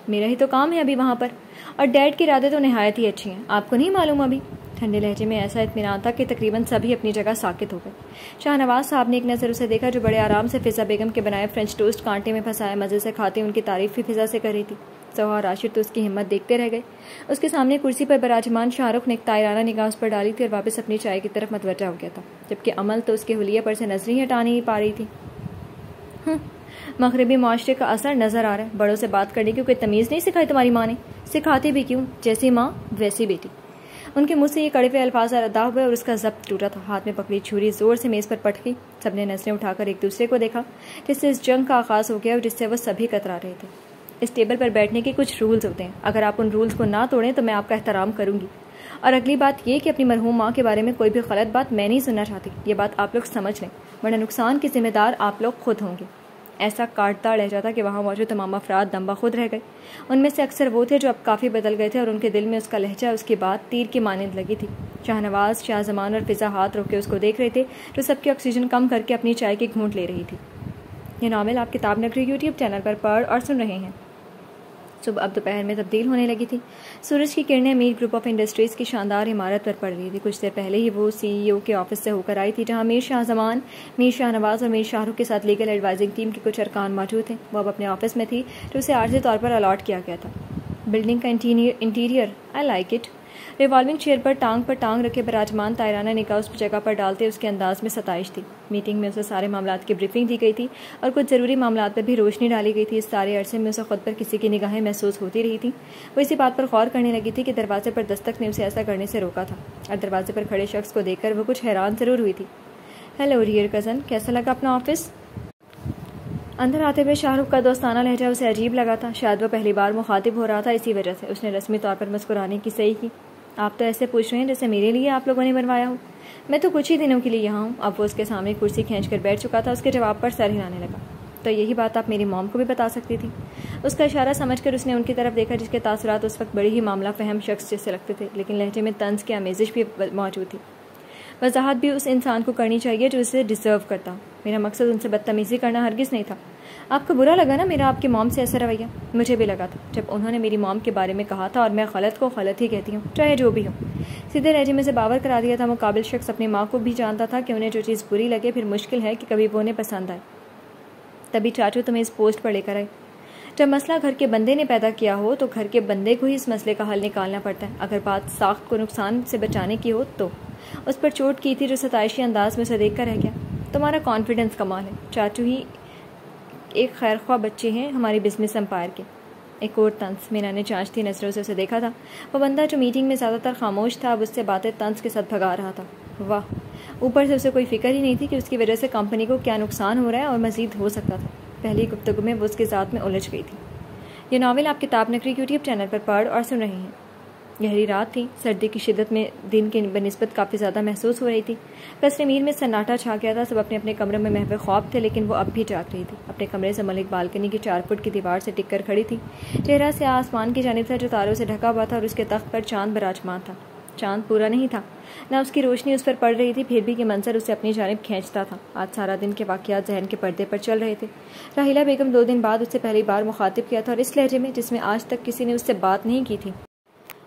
میرا ہی تو کام ہے ابھی وہاں پر، اور ڈیڈ کے ارادے تو نہایت ہی اچھی ہیں، آپ کو نہیں معلوم ابھی؟ ٹھنڈے لہجے میں ایسا اطمینان تھا کہ تقریباً سبھی اپنی جگہ ساکت ہو گئے۔ شاہ نواز صاحب نے ایک نظر اسے دیکھا جو بڑے آرام سے فضا بیگم کے بنائے فرینچ ٹوسٹ کانٹے میں پھنسائے مزے سے کھاتے ان کی تعریف بھی فضا سے کر رہی تھی۔ سوہا اور راشد تو اس کی ہمت دیکھتے رہ گئے۔ اس کے سامنے کرسی پر براجمان شاہ رخ نے ایک تائرانہ نگاہ اس پر ڈالی تھی اور واپس اپنی چائے کی طرف متوجہ ہو گیا تھا، جبکہ عمل تو اس کے حلیے پر سے نظر ہی ہٹا نہیں پا رہی تھی۔ مغربی معاشرے کا اثر نظر آ رہا ہے. بڑوں سے بات کرنے کی کوئی تمیز نہیں سکھائی تمہاری ماں نے. سکھاتی بھی کیوں؟ جیسی ماں ویسی بیٹی. ان کے منہ سے یہ کڑوے الفاظ ادا ہوئے اور اس کا ضبط ٹوٹا تھا. ہاتھ میں پکڑی چھری زور سے میز پر پٹ گئی. سب نے نظریں اٹھا کر ایک دوسرے کو دیکھا جس سے اس جنگ کا آغاز ہو گیا اور جس سے وہ سبھی کترا رہے تھے. اس ٹیبل پر بیٹھنے کے کچھ رولز ہوتے ہیں. اگر آپ ان رولز کو نہ توڑیں تو میں آپ کا احترام کروں گی. اور اگلی بات یہ کہ اپنی مرحوم ماں کے بارے میں کوئی بھی غلط بات میں نہیں سننا چاہتی. یہ بات آپ لوگ سمجھ لیں ورنہ نقصان کے ذمہ دار آپ لوگ خود ہوں گے. ایسا کاٹتا لہجہ تھا کہ وہاں موجود تمام افراد دم بخود رہ گئے. ان میں سے اکثر وہ تھے جو اب کافی بدل گئے تھے اور ان کے دل میں اس کا لہجہ اس کی بات تیر کی مانند لگی تھی. شاہ نواز، شاہ زمان اور فضا ہاتھ روک کے اس کو دیکھ رہے تھے جو سب کی آکسیجن کم کر کے اپنی چائے کی گھونٹ لے رہی تھی. یہ ناول آپ کتاب نگری یوٹیوب چینل پر پڑھ اور سن رہے ہیں. صبح اب دوپہر میں تبدیل ہونے لگی تھی. سورج کی کرنیں میر گروپ آف انڈسٹریز کی شاندار عمارت پر پڑ رہی تھی. کچھ دیر پہلے ہی وہ CEO کے آفس سے ہو کر آئی تھی جہاں میر شاہ زمان، میر شاہ نواز اور میر شاہ رخ کے ساتھ لیگل ایڈوائزنگ ٹیم کے کچھ ارکان موجود تھے. وہ اب اپنے آفس میں تھی جو اسے عارضی طور پر الاٹ کیا گیا تھا. بلڈنگ کا interior I like it. Revolving chair پر ٹانگ رکھے براجمان تائرانہ نگاہ اس جگہ پر ڈالتے اس کے انداز میں ستائش تھی. میٹنگ میں اسے سارے معاملات کی بریفنگ دی گئی تھی اور کچھ ضروری معاملات پر بھی روشنی ڈالی گئی تھی. اس سارے عرصے میں اسے خود پر کسی کی نگاہیں محسوس ہوتی رہی تھیں. وہ اسی بات پر غور کرنے لگی تھی کہ دروازے پر دستک نے اسے ایسا کرنے سے روکا تھا اور دروازے پر کھڑے شخص کو دیکھ کر وہ کچھ حیران ضرور ہوئی تھی. ہیلو ڈیئر کزن، کیسا لگا اپنا آفس؟ اندر آتے ہوئے شاہ رخ کا دوستانہ لہجہ اسے عجیب لگا تھا. شاید وہ پہلی بار مخاطب ہو رہا تھا، اسی وجہ سے اس نے رسمی طور پر مسکرانے کی صحیح کی. آپ تو ایسے پوچھ رہے ہیں جیسے میرے لیے آپ لوگوں نے بنوایا ہو. میں تو کچھ ہی دنوں کے لیے یہاں ہوں. اب وہ اس کے سامنے کرسی کھینچ کر بیٹھ چکا تھا. اس کے جواب پر سر ہلانے لگا. تو یہی بات آپ میری موم کو بھی بتا سکتی تھی. اس کا اشارہ سمجھ کر اس نے ان کی طرف دیکھا جس کے تاثرات اس وقت بڑی ہی معاملہ فہم شخص جیسے لگتے تھے، لیکن لہجے میں طنز کی آمیزش بھی موجود تھی. وضاحت بھی اس انسان کو کرنی چاہیے جو اسے ڈیزرو کرتا. میرا مقصد ان سے بدتمیزی کرنا ہرگز نہیں تھا. آپ کو برا لگا نا میرا آپ کی موم سے ایسا رویہ؟ مجھے بھی لگا تھا جب انہوں نے میری موم کے بارے میں کہا تھا، اور میں غلط کو غلط ہی کہتی ہوں چاہے جو بھی ہو. سیدھے لہجے میں سے باور کرا دیا تھا. مقابل شخص اپنی ماں کو بھی جانتا تھا کہ انہیں جو چیز بری لگے پھر مشکل ہے کہ کبھی وہ انہیں پسند آئے. تبھی چاچو تمہیں اس پوسٹ پر لے کر آئے. جب مسئلہ گھر کے بندے نے پیدا کیا ہو تو گھر کے بندے کو ہی اس مسئلے کا حل نکالنا پڑتا ہے. اگر بات ساخت کو نقصان سے بچانے کی ہو تو. اس پر چوٹ کی تھی جو ستائشی انداز میں اسے دیکھ کر رہ گیا. تمہارا کانفیڈنس کمال ہے. چاچو ہی ایک خیر خواہ بچے ہیں ہماری بزنس امپائر کے. ایک اور طنز. مینا نے چانچتی نظروں سے اسے دیکھا تھا. وہ بندہ جو میٹنگ میں زیادہ تر خاموش تھا اب اس سے باتیں طنز کے ساتھ بھگا رہا تھا. واہ، اوپر سے اسے کوئی فکر ہی نہیں تھی کہ اس کی وجہ سے کمپنی کو کیا نقصان ہو رہا ہے اور مزید ہو سکتا تھا. پہلی گفتگو میں وہ اس کی ذات میں الجھ گئی تھی. یہ ناول آپ کتاب نگری یوٹیوب چینل پر پڑھ اور سن رہے ہیں. گہری رات تھی. سردی کی شدت میں دن کی بنسبت کافی زیادہ محسوس ہو رہی تھی. قصر میر میں سناٹا چھا گیا تھا. سب اپنے اپنے کمرے میں محو خواب تھے لیکن وہ اب بھی جاگ رہی تھی. اپنے کمرے سے ملک بالکنی کی 4 فٹ کی دیوار سے ٹک کر کھڑی تھی. چہرہ سے آسمان کی جانب تھا جو تاروں سے ڈھکا ہوا تھا اور اس کے تخت پر چاند براجمان تھا. چاند پورا نہیں تھا، نہ اس کی روشنی اس پر پڑ رہی تھی، پھر بھی یہ منظر اسے اپنی جانب کھینچتا تھا. آج سارا دن کے واقعات ذہن کے پردے پر چل رہے تھے. راحیلہ بیگم 2 دن بعد اسے پہلی بار مخاطب کیا تھا اور اس لہجے میں جس میں آج تک کسی نے اس سے بات نہیں کی تھی.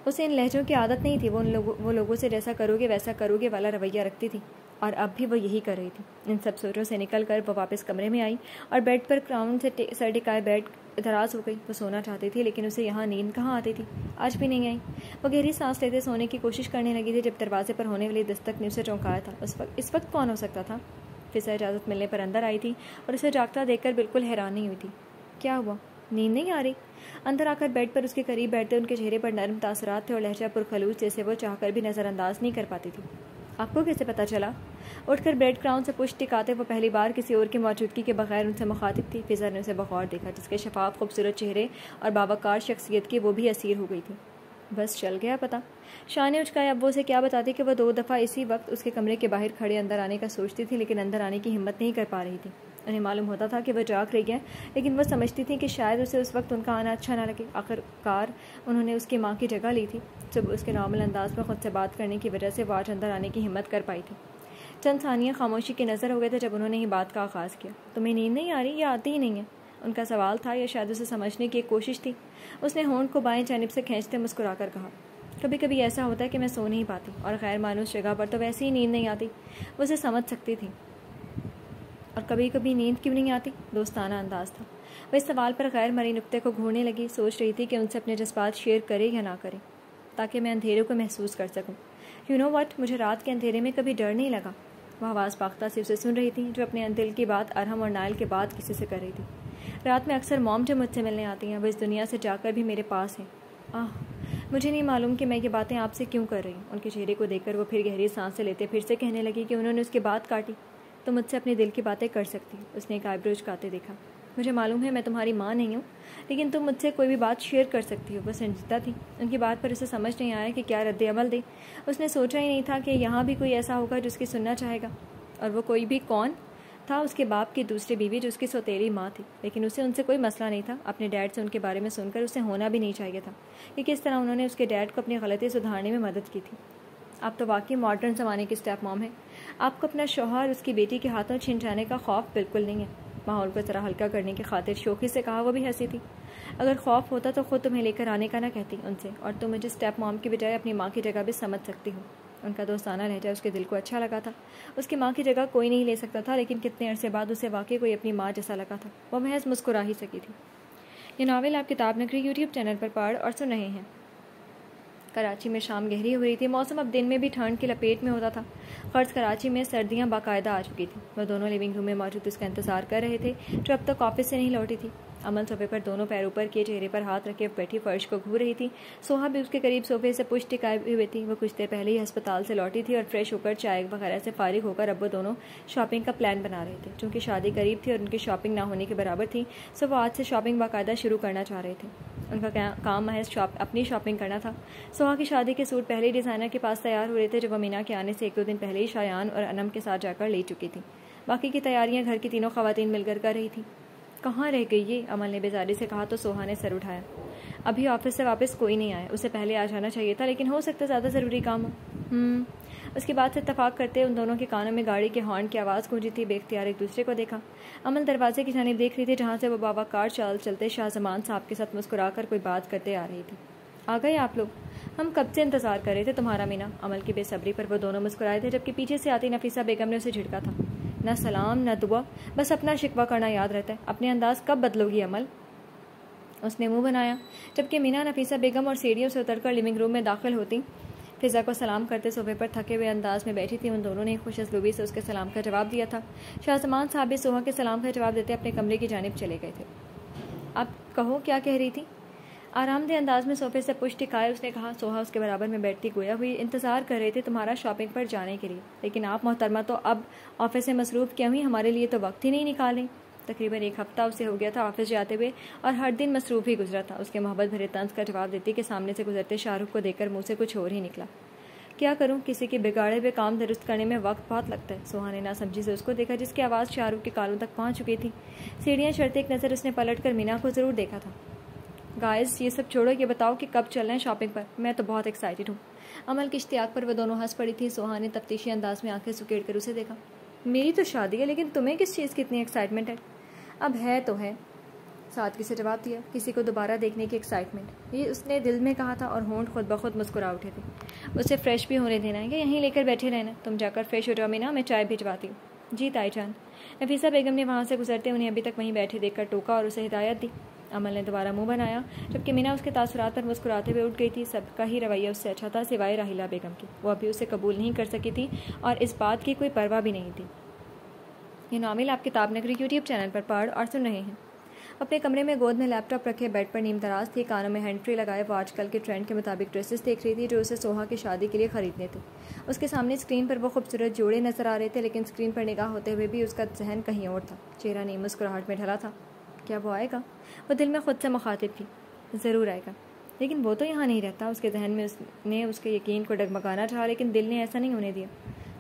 اسے ان لہجوں کی عادت نہیں تھی. وہ لوگوں سے جیسا کرو گے ویسا کرو گے والا رویہ رکھتی تھی اور اب بھی وہ یہی کر رہی تھی. ان سب سوچوں سے نکل کر وہ واپس کمرے میں آئی اور بیڈ پر کراؤن سے سر ٹکائے بیٹھ دراز ہو گئی. وہ سونا چاہتی تھی لیکن اسے یہاں نیند کہاں آتی تھی. آج بھی نہیں آئی. وہ گہری سانس لیتے سونے کی کوشش کرنے لگی تھی جب دروازے پر ہونے والی دستک نے اسے چونکایا تھا. اس وقت کون ہو سکتا تھا؟ فضا اجازت ملنے پر اندر آئی تھی اور اسے جاگتا دیکھ کر بالکل حیران نہیں ہوئی تھی. کیا ہوا؟ نیند نہیں آ رہی؟ اندر آ کر بیڈ پر اس کے قریب بیٹھتے ان کے چہرے پر نرم تاثرات تھے اور لہجہ پرخلوص جیسے وہ چاہ کر بھی نظر انداز نہیں کر پاتی تھی. آپ کو کیسے پتا چلا؟ اٹھ کر بیڈ کراؤن سے پشت ٹکاتے وہ پہلی بار کسی اور کی موجودگی کے بغیر ان سے مخاطب تھی. فضا نے اسے بغور دیکھا. جس کے شفاف خوبصورت چہرے اور باوقار شخصیت کی وہ بھی اسیر ہو گئی تھی. بس چل گیا پتا. شاہ نے اچکایا. اب وہ اسے کیا بتاتی کہ وہ 2 دفعہ اسی وقت اس کے کمرے کے باہر کھڑے اندر آنے کا سوچتی تھی لیکن اندر آنے کی ہمت نہیں کر پا رہی تھی. انہیں معلوم ہوتا تھا کہ وہ جاگ رہی ہے لیکن وہ سمجھتی تھی کہ شاید اسے اس وقت ان کا آنا اچھا نہ لگے. آخرکار انہوں نے اس کی ماں کی جگہ لی تھی. صبح اس کے نارمل انداز میں خود سے بات کرنے کی وجہ سے وہ آج اندر آنے کی ہمت کر پائی تھی. چند ثانیہ خاموشی کی نظر ہو گئے تھے جب انہوں نے ہی بات کا آغاز کیا. تمہیں نیند نہیں آ رہی یا آتی ہی نہیں ہے؟ ان کا سوال تھا یا شاید اسے سمجھنے کی ایک کوشش تھی. اس نے ہونٹ کو بائیں جانب سے کھینچتے مسکرا کر کہا، کبھی کبھی ایسا ہوتا ہے کہ میں سو نہیں پاتی اور غیر مانوس جگہ پر تو ویسے ہی نیند نہیں آتی. وہ اسے سمجھ سکتی تھی. اور کبھی کبھی نیند کیوں نہیں آتی؟ دوستانہ انداز تھا. وہ اس سوال پر غیر مرئی نقطے کو گھورنے لگی. سوچ رہی تھی کہ ان سے اپنے جذبات شیئر کرے یا نہ کرے تاکہ میں اندھیرے کو محسوس کر سکوں. یو نو وٹ، مجھے رات کے اندھیرے میں کبھی ڈر نہیں لگا. وہ آواز پاختہ سے اسے سن رہی تھی جو اپنے دل کی بات ارحم اور نائل کے بعد کسی سے کر رہی تھی. رات میں اکثر موم جو مجھ سے ملنے آتی ہیں وہ اس دنیا سے جا کر بھی میرے پاس ہیں۔ مجھے نہیں معلوم کہ میں یہ باتیں آپ سے کیوں کر رہی ہوں۔ ان کے چہرے کو دیکھ کر وہ پھر گہری سانسیں لیتے پھر سے کہنے لگی کہ انہوں نے اس کی بات کاٹی۔ تو مجھ سے اپنے دل کی باتیں کر سکتی۔ اس نے ایک آئی برو جھکاتے دیکھا۔ مجھے معلوم ہے میں تمہاری ماں نہیں ہوں، لیکن تم مجھ سے کوئی بھی بات شیئر کر سکتی ہو۔ وہ سنجیدہ تھی۔ ان کی بات پر اسے سمجھ نہیں آیا کہ کیا رد عمل دے۔ اس نے سوچا ہی نہیں تھا کہ یہاں بھی کوئی ایسا ہوگا جو اس کی سننا چاہے گا، اور وہ کوئی بھی کون تھا؟ اس کے باپ کی دوسری بیوی جو اس کی سوتیلی ماں تھی۔ لیکن اسے ان سے کوئی مسئلہ نہیں تھا۔ اپنے ڈیڈ سے ان کے بارے میں سن کر اسے ہونا بھی نہیں چاہیے تھا کہ کس طرح انہوں نے اس کے ڈیڈ کو اپنی غلطی سدھارنے میں مدد کی تھی۔ آپ تو واقعی ماڈرن زمانے کی اسٹیپ موم ہے۔ آپ کو اپنا شوہر اس کی بیٹی کے ہاتھوں چھن جانے کا خوف بالکل نہیں ہے۔ ماحول کو ذرا ہلکا کرنے کی خاطر شوخی سے کہا۔ وہ بھی ہنسی تھی۔ اگر خوف ہوتا تو خود تمہیں لے کر آنے کا نہ کہتی ان سے، اور تم مجھے اسٹیپ موم کی بجائے اپنی ماں کی جگہ بھی سمجھ سکتی ہو۔ ان کا دوستانہ لہجہ اس کے دل کو اچھا لگا تھا۔ اس کی ماں کی جگہ کوئی نہیں لے سکتا تھا، لیکن کتنے عرصے بعد اسے واقعی کوئی اپنی ماں جیسا لگا تھا۔ وہ محض مسکرا ہی سکی تھی۔ یہ ناول آپ کتاب نگری یوٹیوب چینل پر پڑھ اور سن رہے ہیں۔ کراچی میں شام گہری ہو رہی تھی۔ موسم اب دن میں بھی ٹھنڈ کی لپیٹ میں ہوتا تھا۔ غرض کراچی میں سردیاں باقاعدہ آ چکی تھیں۔ وہ دونوں لیونگ روم میں موجود اس کا انتظار کر رہے تھے جو اب تک آفس سے نہیں لوٹی تھی۔ امن صوفے پر دونوں پیر اوپر کیے چہرے پر ہاتھ رکھے بیٹھی فرش کو گھو رہی تھی۔ سوہا بھی اس کے قریب صوفے سے پشت ٹکائے ہوئے تھی۔ وہ کچھ دیر پہلے ہی ہسپتال سے لوٹی تھی اور فریش ہو کر چائے وغیرہ سے فارغ ہو کر اب وہ دونوں شاپنگ کا پلان بنا رہے تھے۔ چونکہ شادی قریب تھی اور ان کی شاپنگ نہ ہونے کے برابر تھی، سو وہ آج سے شاپنگ باقاعدہ شروع کرنا چاہ رہے تھے۔ ان کا کام محض اپنی شاپنگ کرنا تھا۔ سوہا کی شادی کے سوٹ پہلے ہی ڈیزائنر کے پاس تیار ہو رہے تھے جو وہ مینا کے آنے سے 1-2 دن پہلے ہی شایان اور انم کے ساتھ جا کر لے چکی تھی۔ باقی کی تیاریاں گھر کی تینوں خواتین مل کر رہی تھیں۔ کہاں رہ گئی یہ؟ امل نے بیزاری سے کہا تو سوہا نے سر اٹھایا۔ ابھی آفس سے واپس کوئی نہیں آیا، اسے پہلے آ جانا چاہیے تھا، لیکن ہو سکتا زیادہ ضروری کام ہو۔ اس کی بات سے اتفاق کرتے ان دونوں کے کانوں میں گاڑی کے ہارن کی آواز گونجی تھی۔ بے اختیار ایک دوسرے کو دیکھا۔ امل دروازے کی جانب دیکھ رہی تھی جہاں سے وہ باوقار چال چلتے شاہ زمان صاحب کے ساتھ مسکرا کر کوئی بات کرتے آ رہی تھی۔ آ گئے آپ لوگ؟ ہم کب سے انتظار کر رہے تھے تمہارا مینا۔ امل کی بے صبری پر وہ دونوں مسکرائے تھے، جبکہ پیچھے سے آتی نفیسہ بیگم نے اسے جھڑکا تھا۔ نہ سلام نہ دعا، بس اپنا شکوہ کرنا یاد رہتا ہے۔ اپنے انداز کب بدلو گی امل؟ اس نے منہ بنایا، جبکہ مینا نفیسہ بیگم اور سیڑھیوں سے اتر کر لیونگ روم میں داخل ہوتی فضا کو سلام کرتے صوفے پر تھکے ہوئے انداز میں بیٹھی تھی۔ ان دونوں نے خوش اسلوبی سے اس کے سلام کا جواب دیا تھا۔ شاہ زمان صاحب بھی سوہا کے سلام کا جواب دیتے اپنے کمرے کی جانب چلے گئے تھے۔ آپ کہو کیا کہہ رہی تھی؟ آرام دہ انداز میں صوفے سے پشت ٹکائے اس نے کہا۔ سوہا اس کے برابر میں بیٹھتی گویا ہوئی انتظار کر رہے تھے تمہارا شاپنگ پر جانے کے لیے، لیکن آپ محترمہ تو اب آفس سے مصروف کیا ہوئی، ہمارے لیے تو وقت ہی نہیں نکالیں۔ تقریباً 1 ہفتہ اسے ہو گیا تھا آفس جاتے ہوئے، اور ہر دن مصروف ہی گزرا تھا۔ اس کے محبت بھرے طنز کا جواب دیتی کہ سامنے سے گزرتے شاہ رخ کو دیکھ کر منہ سے کچھ اور ہی نکلا۔ کیا کروں، کسی کے بگاڑے ہوئے کام درست کرنے میں وقت بہت لگتا ہے۔ سوہا نے ناسمجھی سے اس کو دیکھا جس کی آواز شاہ رخ کے کالوں تک پہنچ چکی تھی۔ سیڑھیاں چڑھتے ایک نظر اس نے پلٹ کر مینا کو ضرور دیکھا تھا۔ گائز یہ سب چھوڑو، یہ بتاؤ کہ کب چل رہے ہیں شاپنگ پر؟ میں تو بہت ایکسائٹڈ ہوں۔ امل کی اشتیاق پر وہ دونوں ہنس پڑی تھی۔ سوہا نے تفتیشی انداز میں آنکھیں سکیڑ کر اسے دیکھا۔ میری تو شادی ہے، لیکن تمہیں کس چیز کی اتنی ایکسائٹمنٹ ہے؟ اب ہے تو ہے، سادگی سے جواب دیا۔ کسی کو دوبارہ دیکھنے کی ایکسائٹمنٹ، یہ اس نے دل میں کہا تھا، اور ہونٹ خود بخود مسکرا اٹھے تھے۔ اسے فریش بھی ہونے دینا ہے کہ یہیں لے کر بیٹھے رہنا؟ تم جا کر فریش ہو جاؤ مینا، میں چائے بھجواتی ہوں۔ جی تائی جان۔ نفیسہ بیگم نے وہاں سے گزرتے انہیں ابھی تک وہیں بیٹھے دیکھ کر ٹوکا اور اسے ہدایت دی۔ امل نے دوبارہ منہ بنایا، جبکہ مینا اس کے تاثرات پر مسکراتے ہوئے اٹھ گئی تھی۔ سب کا ہی رویہ اس سے اچھا تھا سوائے راحیلہ بیگم کی۔ وہ ابھی اسے قبول نہیں کر سکی تھی اور اس بات کی کوئی پرواہ بھی نہیں تھی۔ یہ ناول آپ کتاب نگری یوٹیوب چینل پر پڑھ اور سن رہے ہیں۔ اپنے کمرے میں گود میں لیپ ٹاپ رکھے بیڈ پر نیم دراز تھی، کانوں میں ہینڈ فری لگائے وہ آج کل کے ٹرینڈ کے مطابق ڈریسز دیکھ رہی تھی جو اسے سوہا کی شادی کے لیے خریدنے تھے۔ اس کے سامنے اسکرین پر وہ خوبصورت جوڑے نظر آ رہے تھے، لیکن اسکرین پر نگاہ ہوتے ہوئے بھی اس کا ذہن کہیں اور تھا۔ چہرہ نیم مسکراہٹ میں ڈھلا تھا۔ کیا وہ آئے گا؟ وہ دل میں خود سے مخاطب تھی۔ ضرور آئے گا، لیکن وہ تو یہاں نہیں رہتا۔ اس کے ذہن میں اس نے اس کے یقین کو ڈگمگانا چاہا، لیکن دل نے ایسا نہیں ہونے دیا۔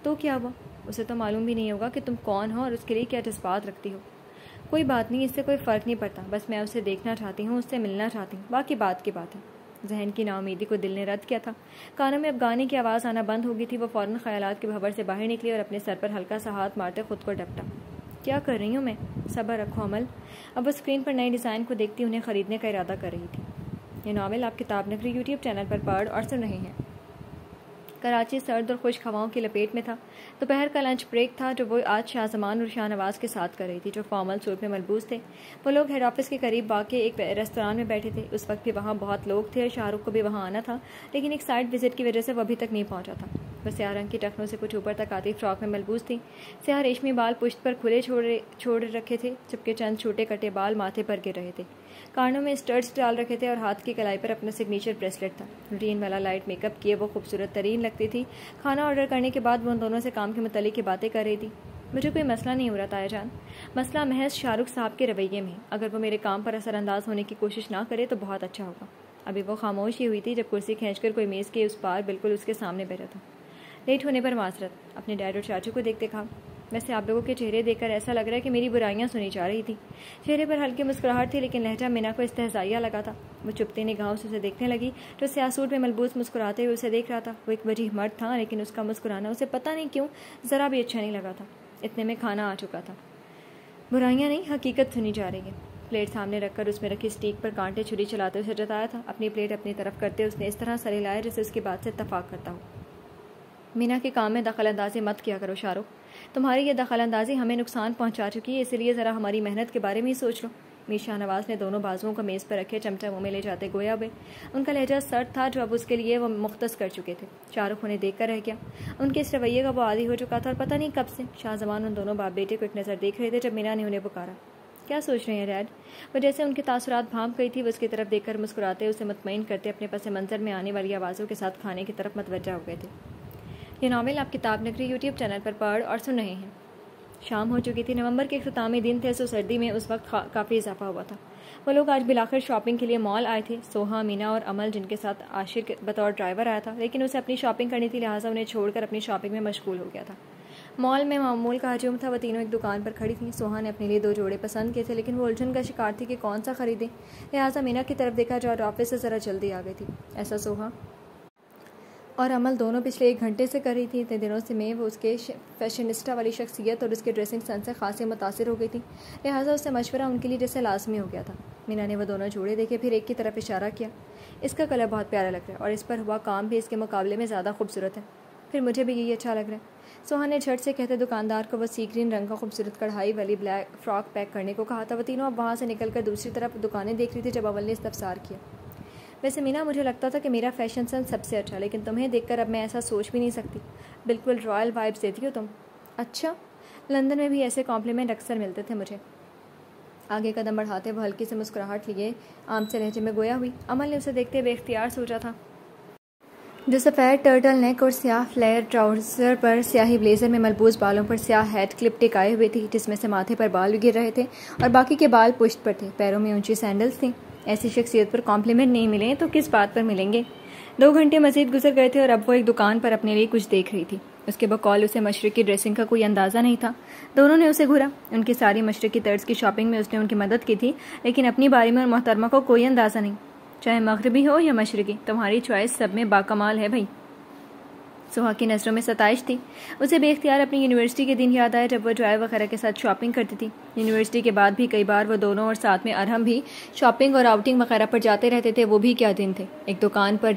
تو کیا ہوا؟ اسے تو معلوم بھی نہیں ہوگا کہ تم کون ہو اور اس کے لیے کیا جذبات رکھتی ہو۔ کوئی بات نہیں، اس سے کوئی فرق نہیں پڑتا، بس میں اسے دیکھنا چاہتی ہوں، اس سے ملنا چاہتی ہوں، باقی بات کی بات ہے۔ ذہن کی نا امیدی کو دل نے رد کیا تھا۔ کانوں میں اب گانے کی آواز آنا بند ہو گئی تھی۔ وہ فوراً خیالات کے بھنور سے باہر نکلی اور اپنے سر پر ہلکا سا ہاتھ مارتے خود کو ڈپٹا۔ کیا کر رہی ہوں میں؟ صبر رکھو عمل۔ اب وہ اسکرین پر نئے ڈیزائن کو دیکھتی انہیں خریدنے کا ارادہ کر رہی تھی۔ یہ ناول آپ کتاب نگری یوٹیوب چینل پر پڑھ اور سن رہے ہیں۔ کراچی سرد اور خشک ہواؤں کی لپیٹ میں تھا۔ دوپہر کا لنچ بریک تھا جو وہ آج شاہ زمان اور شاہ نواز کے ساتھ کر رہی تھی، جو فارمل سوٹ میں ملبوس تھے۔ وہ لوگ ہیڈ آفس کے قریب واقع ایک ریستوران میں بیٹھے تھے۔ اس وقت بھی وہاں بہت لوگ تھے اور شاہ رخ کو بھی وہاں آنا تھا، لیکن ایک سائٹ وزٹ کی وجہ سے وہ ابھی تک نہیں پہنچا تھا۔ وہ سیاہ رنگ کی ٹخنوں سے کچھ اوپر تک آتی فراک میں ملبوس تھی. سیاہ ریشمی بال پشت پر کھلے چھوڑ رکھے تھے جبکہ چند چھوٹے کٹے بال ماتھے پر گر رہے تھے. کانوں میں اسٹرڈز ڈال رکھے تھے اور ہاتھ کی کلائی پر اپنا سگنیچر بریسلیٹ تھا. روٹین والا لائٹ میک اپ کیے وہ خوبصورت ترین لگتی تھی. کھانا آرڈر کرنے کے بعد وہ ان دونوں سے کام کے متعلق کی باتیں کر رہی تھی. مجھے کوئی مسئلہ نہیں ہو رہا تایا جان. مسئلہ محض شاہ رخ صاحب کے رویے میں. اگر وہ میرے کام پر اثر انداز ہونے کی کوشش نہ کرے تو بہت اچھا ہوگا. ابھی وہ خاموش ہی ہوئی تھی جب کرسی کھینچ کر کوئی میز کے اس پار بالکل اس کے سامنے بیٹھا تھا. لیٹ ہونے پر معذرت. اپنے ڈیڈ اور چاچو کو دیکھتے کہا. ویسے آپ لوگوں کے چہرے دیکھ کر ایسا لگ رہا ہے کہ میری برائیاں سنی جا رہی تھیں. چہرے پر ہلکی مسکراہٹ تھی لیکن لہجہ مینا کو استہزائیہ لگا تھا. وہ چپتے نگاہوں سے اسے دیکھنے لگی جو سیاہ سوٹ میں ملبوس مسکراتے ہوئے اسے دیکھ رہا تھا. وہ ایک وجیح مرد تھا لیکن اس کا مسکرانا اسے پتہ نہیں کیوں ذرا بھی اچھا نہیں لگا تھا. اتنے میں کھانا آ چکا تھا. برائیاں نہیں حقیقت سنی جا رہی ہے. پلیٹ سامنے رکھ کر اس میں رکھی اسٹیک پر کانٹے چھری چلاتے ہوئے جتایا تھا. اپنی پلیٹ اپنی طرف کرتے اس نے اس طرح سر ہلایا جیسے اس کی بات سے اتفاق کرتا ہو. مینا کے کام میں دخل اندازی مت کیا کرو شاہ رخ. تمہاری یہ دخل اندازی ہمیں نقصان پہنچا چکی ہے, اسی لیے ذرا ہماری محنت کے بارے میں ہی سوچ لو. میر شاہ نواز نے دونوں بازوؤں کو میز پر رکھے چمچہ منہ میں لے جاتے گویا ہوئے. ان کا لہجہ سرد تھا جو اب اس کے لیے وہ مختص کر چکے تھے. شاہ رخ انہیں دیکھ کر رہ گیا. ان کے اس رویے کا وہ عادی ہو چکا تھا اور پتہ نہیں کب سے شاہ زمان ان دونوں باپ بیٹے کو ایک نظر دیکھ رہے تھے جب مینا نے انہیں پکارا. کیا سوچ رہے ہیں ڈیڈ؟ وہ جیسے ان کے تاثرات بھانپ گئی تھی. وہ اس کی طرف دیکھ کر مسکراتے اسے مطمئن کرتے اپنے پس منظر میں آنے والی آوازوں کے ساتھ کھانے کی طرف متوجہ ہو گئے تھے. یہ ناول آپ کتاب نگری یوٹیوب چینل پر پڑھ اور سن رہے ہیں. شام ہو چکی تھی. نومبر کے اختتامی دن تھے سو سردی میں اس وقت کافی اضافہ ہوا تھا. وہ لوگ آج بلاخر شاپنگ کے لیے مال آئے تھے. سوہا, مینا اور امل جن کے ساتھ عاشر بطور ڈرائیور آیا تھا لیکن اسے اپنی شاپنگ کرنی تھی لہٰذا انہیں چھوڑ کر اپنی شاپنگ میں مشغول ہو گیا تھا. مال میں معمول کا ہجوم تھا. وہ تینوں ایک دکان پر کھڑی تھیں. سوہا نے اپنے لیے 2 جوڑے پسند کیے تھے لیکن وہ الجھن کا شکار تھی کہ کون سا خریدیں. لہٰذا مینا کی طرف دیکھا جو آفس سے ذرا جلدی آ گئی تھی. ایسا سوہا اور عمل دونوں پچھلے 1 گھنٹے سے کر رہی تھی. اتنے دنوں سے میں وہ اس کے فیشنسٹا والی شخصیت اور اس کے ڈریسنگ سینس سے خاصی متاثر ہو گئی تھی. لہٰذا اس سے مشورہ ان کے لیے جیسے لازمی ہو گیا تھا. مینا نے وہ دونوں جوڑے دیکھے پھر ایک کی طرف اشارہ کیا. اس کا کلر بہت پیارا لگ رہا ہے اور اس پر ہوا کام بھی اس کے مقابلے میں زیادہ خوبصورت ہے. پھر مجھے بھی یہی اچھا لگ رہا ہے. سوہا نے جھٹ سے کہتے دکاندار کو وہ سی گرین رنگ کا خوبصورت کڑھائی والی بلیک فراک پیک کرنے کو کہا تھا. وہ تینوں اب وہاں سے نکل کر دوسری طرف دکانیں دیکھ رہی تھی جب اول نے استفسار کیا. ویسے مینا مجھے لگتا تھا کہ میرا فیشن سینس سب سے اچھا لیکن تمہیں دیکھ کر اب میں ایسا سوچ بھی نہیں سکتی. بالکل رائل وائبس دیتی ہو تم. اچھا, لندن میں بھی ایسے کمپلیمنٹ اکثر ملتے تھے مجھے. آگے قدم بڑھاتے وہ ہلکی سے مسکراہٹ لیے عام سے لہجے میں گویا ہوئی. عمل نے اسے دیکھتے بے اختیار سوچا تھا جو سفید ٹرٹل نیک اور سیاہ فلیئر ٹراؤزر پر سیاہی بلیزر میں ملبوس بالوں پر سیاہ ہیڈ کلپ ٹکائے ہوئے تھی جس میں سے ماتھے پر بال گر رہے تھے اور باقی کے بال پشت پر تھے. پیروں میں اونچی سینڈلز تھیں. ایسی شخصیت پر کمپلیمنٹ نہیں ملیں تو کس بات پر ملیں گے. 2 گھنٹے مزید گزر گئے تھے اور اب وہ ایک دکان پر اپنے لیے کچھ دیکھ رہی تھی. اس کے بقول اسے مشرقی ڈریسنگ کا کوئی اندازہ نہیں تھا. دونوں نے اسے گھورا. ان کی ساری مشرقی طرز کی شاپنگ میں اس نے ان کی مدد کی تھی لیکن اپنی باری میں اور محترمہ کو کوئی اندازہ نہیں. چاہے مغربی ہو یا مشرقی, تمہاری چوائس سب میں باکمال ہے بھائی. سوہا کی نظروں میں ستائش تھی. اسے بے اختیار اپنی یونیورسٹی کے دن یاد آیا جب وہ جوائے وغیرہ کے ساتھ شاپنگ کرتی تھی. یونیورسٹی کے بعد بھی کئی بار وہ دونوں اور ساتھ میں ارہم بھی شاپنگ اور آؤٹنگ وغیرہ پر جاتے رہتے تھے. وہ بھی کیا دن تھے. ایک دکان پر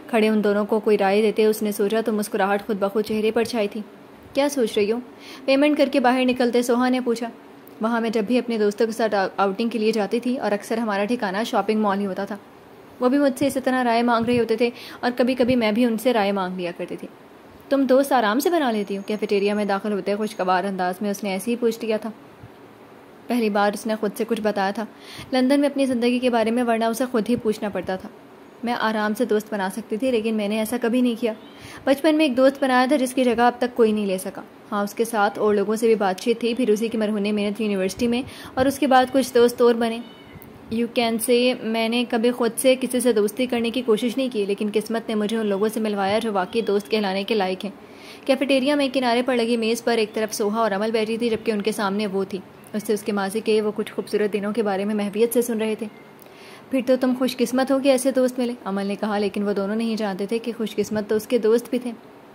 کھڑے ان دونوں کو کوئی رائے دیتے اس نے سوچا تو مسکراہٹ خود بخود چہرے پر چھائی تھی. کیا سوچ رہی ہو؟ پیمنٹ کر کے باہر نکلتے سوہا نے پوچھا. وہاں میں جب بھی اپنے دوستوں کے ساتھ آؤٹنگ کے لیے جاتی تھی اور اکثر ہمارا ٹھکانہ شاپنگ مال ہی ہوتا تھا. وہ بھی مجھ سے اسی طرح رائے مانگ رہے ہوتے تھے اور کبھی کبھی میں بھی ان سے رائے مانگ لیا کرتی تھی. تم دوست آرام سے بنا لیتی ہو؟ کیفیٹیریا میں داخل ہوتے خوشگوار انداز میں اس نے ایسے ہی پوچھ لیا تھا. پہلی بار اس نے خود سے کچھ بتایا تھا لندن میں اپنی زندگی کے بارے میں, ورنہ اسے خود ہی پوچھنا پڑتا تھا. میں آرام سے دوست بنا سکتی تھی لیکن میں نے ایسا کبھی نہیں کیا. بچپن میں ایک دوست بنایا تھا جس کی جگہ اب تک کوئی نہیں لے سکا. ہاں, اس کے ساتھ اور لوگوں سے بھی بات چیت تھی. پھر اسی کی مرہون محنت یونیورسٹی میں اور اس کے بعد کچھ دوست اور بنے. یو کین سے میں نے کبھی خود سے کسی سے دوستی کرنے کی کوشش نہیں کی لیکن قسمت نے مجھے ان لوگوں سے ملوایا جو واقعی دوست کہلانے کے لائق ہیں. کیفیٹیریا میں کنارے پر لگی میز پر ایک طرف سوہا اور عمل بیٹھی تھی جبکہ ان کے سامنے وہ تھی. اس سے اس کے ماضی کے وہ کچھ خوبصورت دنوں کے بارے میں محویت سے سن رہے تھے. پھر تو تم خوش قسمت ہو کہ ایسے دوست ملے, عمل نے کہا. لیکن وہ دونوں نہیں جانتے تھے کہ خوش قسمت تو اس کے دوست بھی تھے.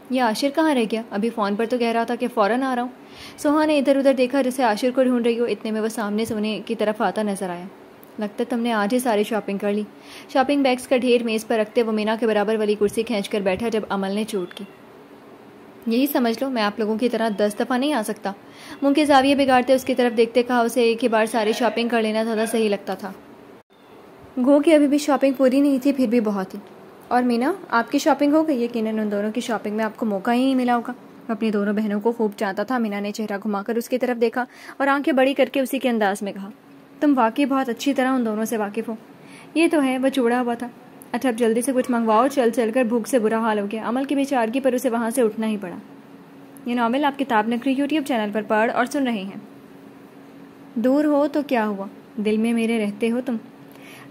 یہ عاشر کہاں رہ گیا؟ ابھی فون پر تو کہہ رہا تھا کہ فوراً آ رہا ہوں. سوہا نے ادھر ادھر دیکھا جیسے عاشر کو ڈھونڈ رہی ہو. اتنے میں وہ سامنے سونے کی طرف آتا نظر آیا. لگتا ہے تم نے آج ہی ساری شاپنگ کر لی. شاپنگ بیگز کا ڈھیر میز پر رکھتے وہ مینا کے برابر والی کرسی کھینچ کر بیٹھا جب عمل نے چوٹ کی. یہی سمجھ لو میں آپ لوگوں کی طرح 10 دفعہ نہیں آ سکتا. منہ کے زاویے بگاڑتے اس کی طرف دیکھتے کہا. اسے ایک ہی بار ساری شاپنگ کر لینا زیادہ صحیح لگتا تھا. گو کہ ابھی بھی شاپنگ پوری نہیں تھی پھر بھی بہت ہی. اور مینا آپ کی شاپنگ ہو گئی؟ یقیناً ان دونوں کی شاپنگ میں آپ کو موقع ہی نہیں ملا ہوگا۔ وہ اپنی دونوں بہنوں کو خوب جانتا تھا۔ مینا نے چہرہ گھما کر اس کی طرف دیکھا اور آنکھیں بڑی کر کے اسی کے انداز میں کہا، تم واقعی بہت اچھی طرح ان دونوں سے واقف ہو۔ یہ تو ہے، وہ چوڑا ہوا تھا۔ اچھا اب جلدی سے کچھ منگواؤ، چل چل کر بھوک سے برا حال ہو گیا۔ عمل کی بیچارگی پر اسے وہاں سے اٹھنا ہی پڑا۔ یہ ناول آپ کتاب نگری یوٹیوب چینل پر پڑھ اور سن رہے ہیں۔ دور ہو تو کیا ہوا، دل میں میرے رہتے ہو تم۔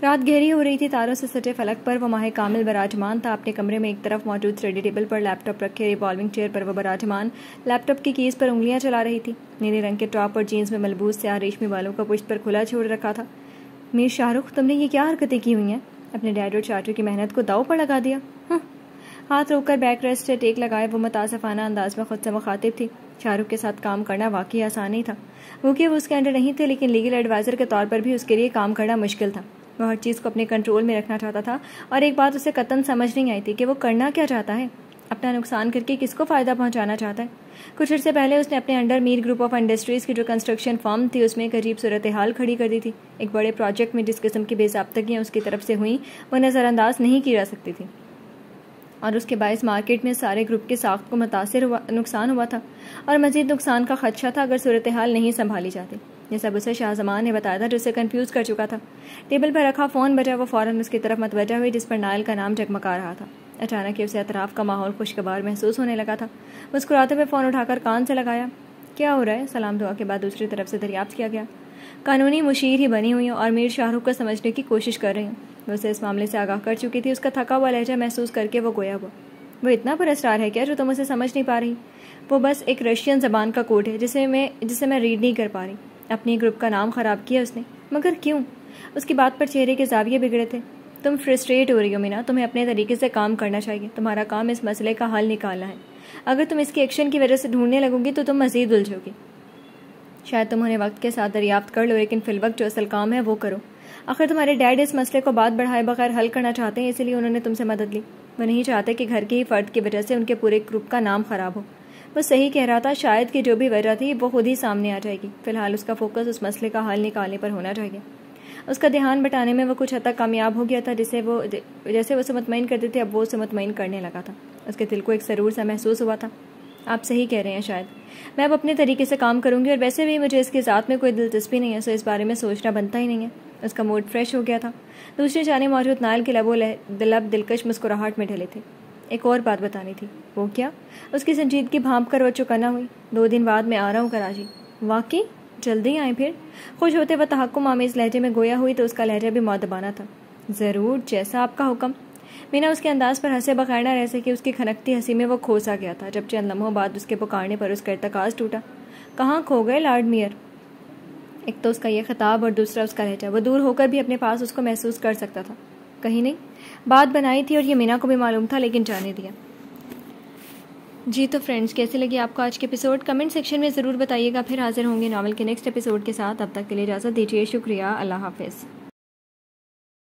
رات گہری ہو رہی تھی، تاروں سے سٹے فلک پر وہ ماہ کامل براجمان تھا۔ اپنے کمرے میں ایک طرف موجود اسٹڈی ٹیبل پر لیپ ٹاپ رکھے ریوالونگ چیئر پر وہ براجمان لیپ ٹاپ کی کیز پر انگلیاں چلا رہی تھی۔ نیلے رنگ کے ٹاپ اور جینس میں ملبوس سیاہ ریشمی بالوں کا پشت پر کھلا چھوڑ رکھا تھا۔ میر شاہ رخ، تم نے یہ کیا حرکتیں کی ہوئی ہیں؟ اپنے ڈیڈ اور چاچو کی محنت کو داؤ پر لگا دیا۔ ہاتھ روک کر بیک ریسٹ سے ٹیک لگائے وہ متاسفانہ انداز میں خود سے مخاطب تھی۔ شاہ رخ کے ساتھ کام کرنا واقعی آسان نہیں تھا۔ وہ اس کے انڈر نہیں تھے، لیکن لیگل ایڈوائزر کے طور پر بھی اس کے لیے کام کرنا مشکل تھا۔ وہ ہر چیز کو اپنے کنٹرول میں رکھنا چاہتا تھا، اور ایک بات اسے قطعاً سمجھ نہیں آئی تھی کہ وہ کرنا کیا چاہتا ہے، اپنا نقصان کر کے کس کو فائدہ پہنچانا چاہتا ہے۔ کچھ عرصے پہلے اس نے اپنے under Mir group of industries کی جو کنسٹرکشن فرم تھی اس میں ایک عجیب صورتحال کھڑی کر دی تھی۔ ایک بڑے پروجیکٹ میں جس قسم کی بے ضابطگیاں اس کی طرف سے ہوئیں وہ نظر انداز نہیں کی جا سکتی تھی، اور اس کے باعث مارکیٹ میں سارے گروپ کی ساخت کو نقصان ہوا تھا، اور مزید نقصان کا خدشہ تھا اگر صورتحال نہیں سنبھالی جاتی۔ یہ سب اسے شاہ زمان نے بتایا تھا، جو اسے کنفیوز کر چکا تھا۔ ٹیبل پر رکھا فون بجا، وہ فوراً اس کی طرف متوجہ ہوئی جس پر نائل کا نام جگمگا رہا تھا۔ اچانک اسے اطراف کا ماحول خوشگوار محسوس ہونے لگا تھا۔ مسکراتے ہوئے فون اٹھا کر کان سے لگایا۔ کیا ہو رہا ہے؟ سلام دعا کے بعد دوسری طرف سے دریافت کیا گیا۔ قانونی مشیر ہی بنی ہوئی ہوں اور میر شاہ رخ کو سمجھنے کی کوشش کر رہی ہوں۔ وہ اسے اس معاملے سے آگاہ کر چکی تھی۔ اس کا تھکا ہوا لہجہ محسوس کر کے وہ گویا ہوا، وہ اتنا پراسرار ہے کیا جو تم اسے سمجھ نہیں پا رہی؟ وہ بس ایک رشین زبان کا کوڈ ہے جسے میں ریڈ نہیں کر پا رہی۔ اپنی گروپ کا نام خراب کیا اس نے، مگر کیوں؟ اس کی بات پر چہرے کے زاویے بگڑے تھے۔ تم فرسٹریٹ ہو رہی ہو مینا، تمہیں اپنے طریقے سے کام کرنا چاہیے۔ تمہارا کام اس مسئلے کا حل نکالنا ہے۔ اگر تم اس کے ایکشن کی وجہ سے ڈھونڈنے لگو گی تو تم مزید الجھو گی۔ شاید تم انہیں وقت کے ساتھ دریافت کر لو، لیکن فی الوقت جو اصل کام ہے وہ کرو۔ آخر تمہارے ڈیڈ اس مسئلے کو بات بڑھائے بغیر حل کرنا چاہتے ہیں، اسی لیے انہوں نے تم سے مدد لی۔ وہ نہیں چاہتے کہ گھر کے ہی فرد کی وجہ سے ان کے پورے گروپ کا نام خراب ہو۔ وہ صحیح کہہ رہا تھا، شاید کہ جو بھی وجہ تھی وہ خود ہی سامنے آ جائے گی۔ فی الحال اس کا فوکس اس مسئلے کا حل نکالنے پر ہونا چاہیے۔ اس کا دھیان بٹانے میں وہ کچھ حد تک کامیاب ہو گیا تھا، جیسے وہ اسے مطمئن کرتے تھے اب وہ اسے مطمئن کرنے لگا تھا۔ اس کے دل کو ایک سرور سا محسوس ہوا تھا۔ آپ صحیح کہہ رہے ہیں، شاید میں اب اپنے طریقے سے کام کروں گی، اور ویسے بھی مجھے اس کی ذات میں کوئی دلچسپی نہیں ہے، سو اس بارے میں سوچنا بنتا ہی نہیں ہے۔ اس کا موڈ فریش ہو گیا تھا۔ دوسری جانب موجود نائل کے لب دلکش مسکراہٹ میں ڈھلے تھے۔ ایک اور بات بتانی تھی۔ وہ کیا؟ اس کی سنجیدگی بھانپ کر وہ چکنا ہوئی۔ 2 دن بعد میں آ رہا ہوں کراچی۔ واقعی؟ جلدی آئیں پھر؟ خوش ہوتے وہ تحکم آمیز لہجے میں گویا ہوئی تو اس کا لہجہ بھی مؤدبانہ تھا۔ ضرور، جیسا آپ کا حکم۔ مینا اس کے انداز پر ہنسے بغیر نہ رہ سکی۔ اس کی کھنکتی ہنسی میں وہ کھو سا گیا تھا۔ جب چند لمحوں بعد اس کے پکارنے پر اس کا ارتکاز ٹوٹا۔ کہاں کھو گئے لارڈ میئر؟ ایک تو اس کا یہ خطاب اور دوسرا اس کا لہجہ، وہ دور ہو کر بھی اپنے پاس اس کو محسوس کر سکتا تھا۔ کہیں نہیں، بات بنائی تھی اور یہ مینا کو بھی معلوم تھا، لیکن جانے دیا۔ جی تو فرینڈز، کیسے لگی آپ کو آج کے ایپیسوڈ؟ کمنٹ سیکشن میں ضرور بتائیے گا۔ پھر حاضر ہوں گے ناول کے نیکسٹ ایپیسوڈ کے ساتھ۔ اب تک کے لیے اجازت دیجیے، شکریہ، اللہ حافظ۔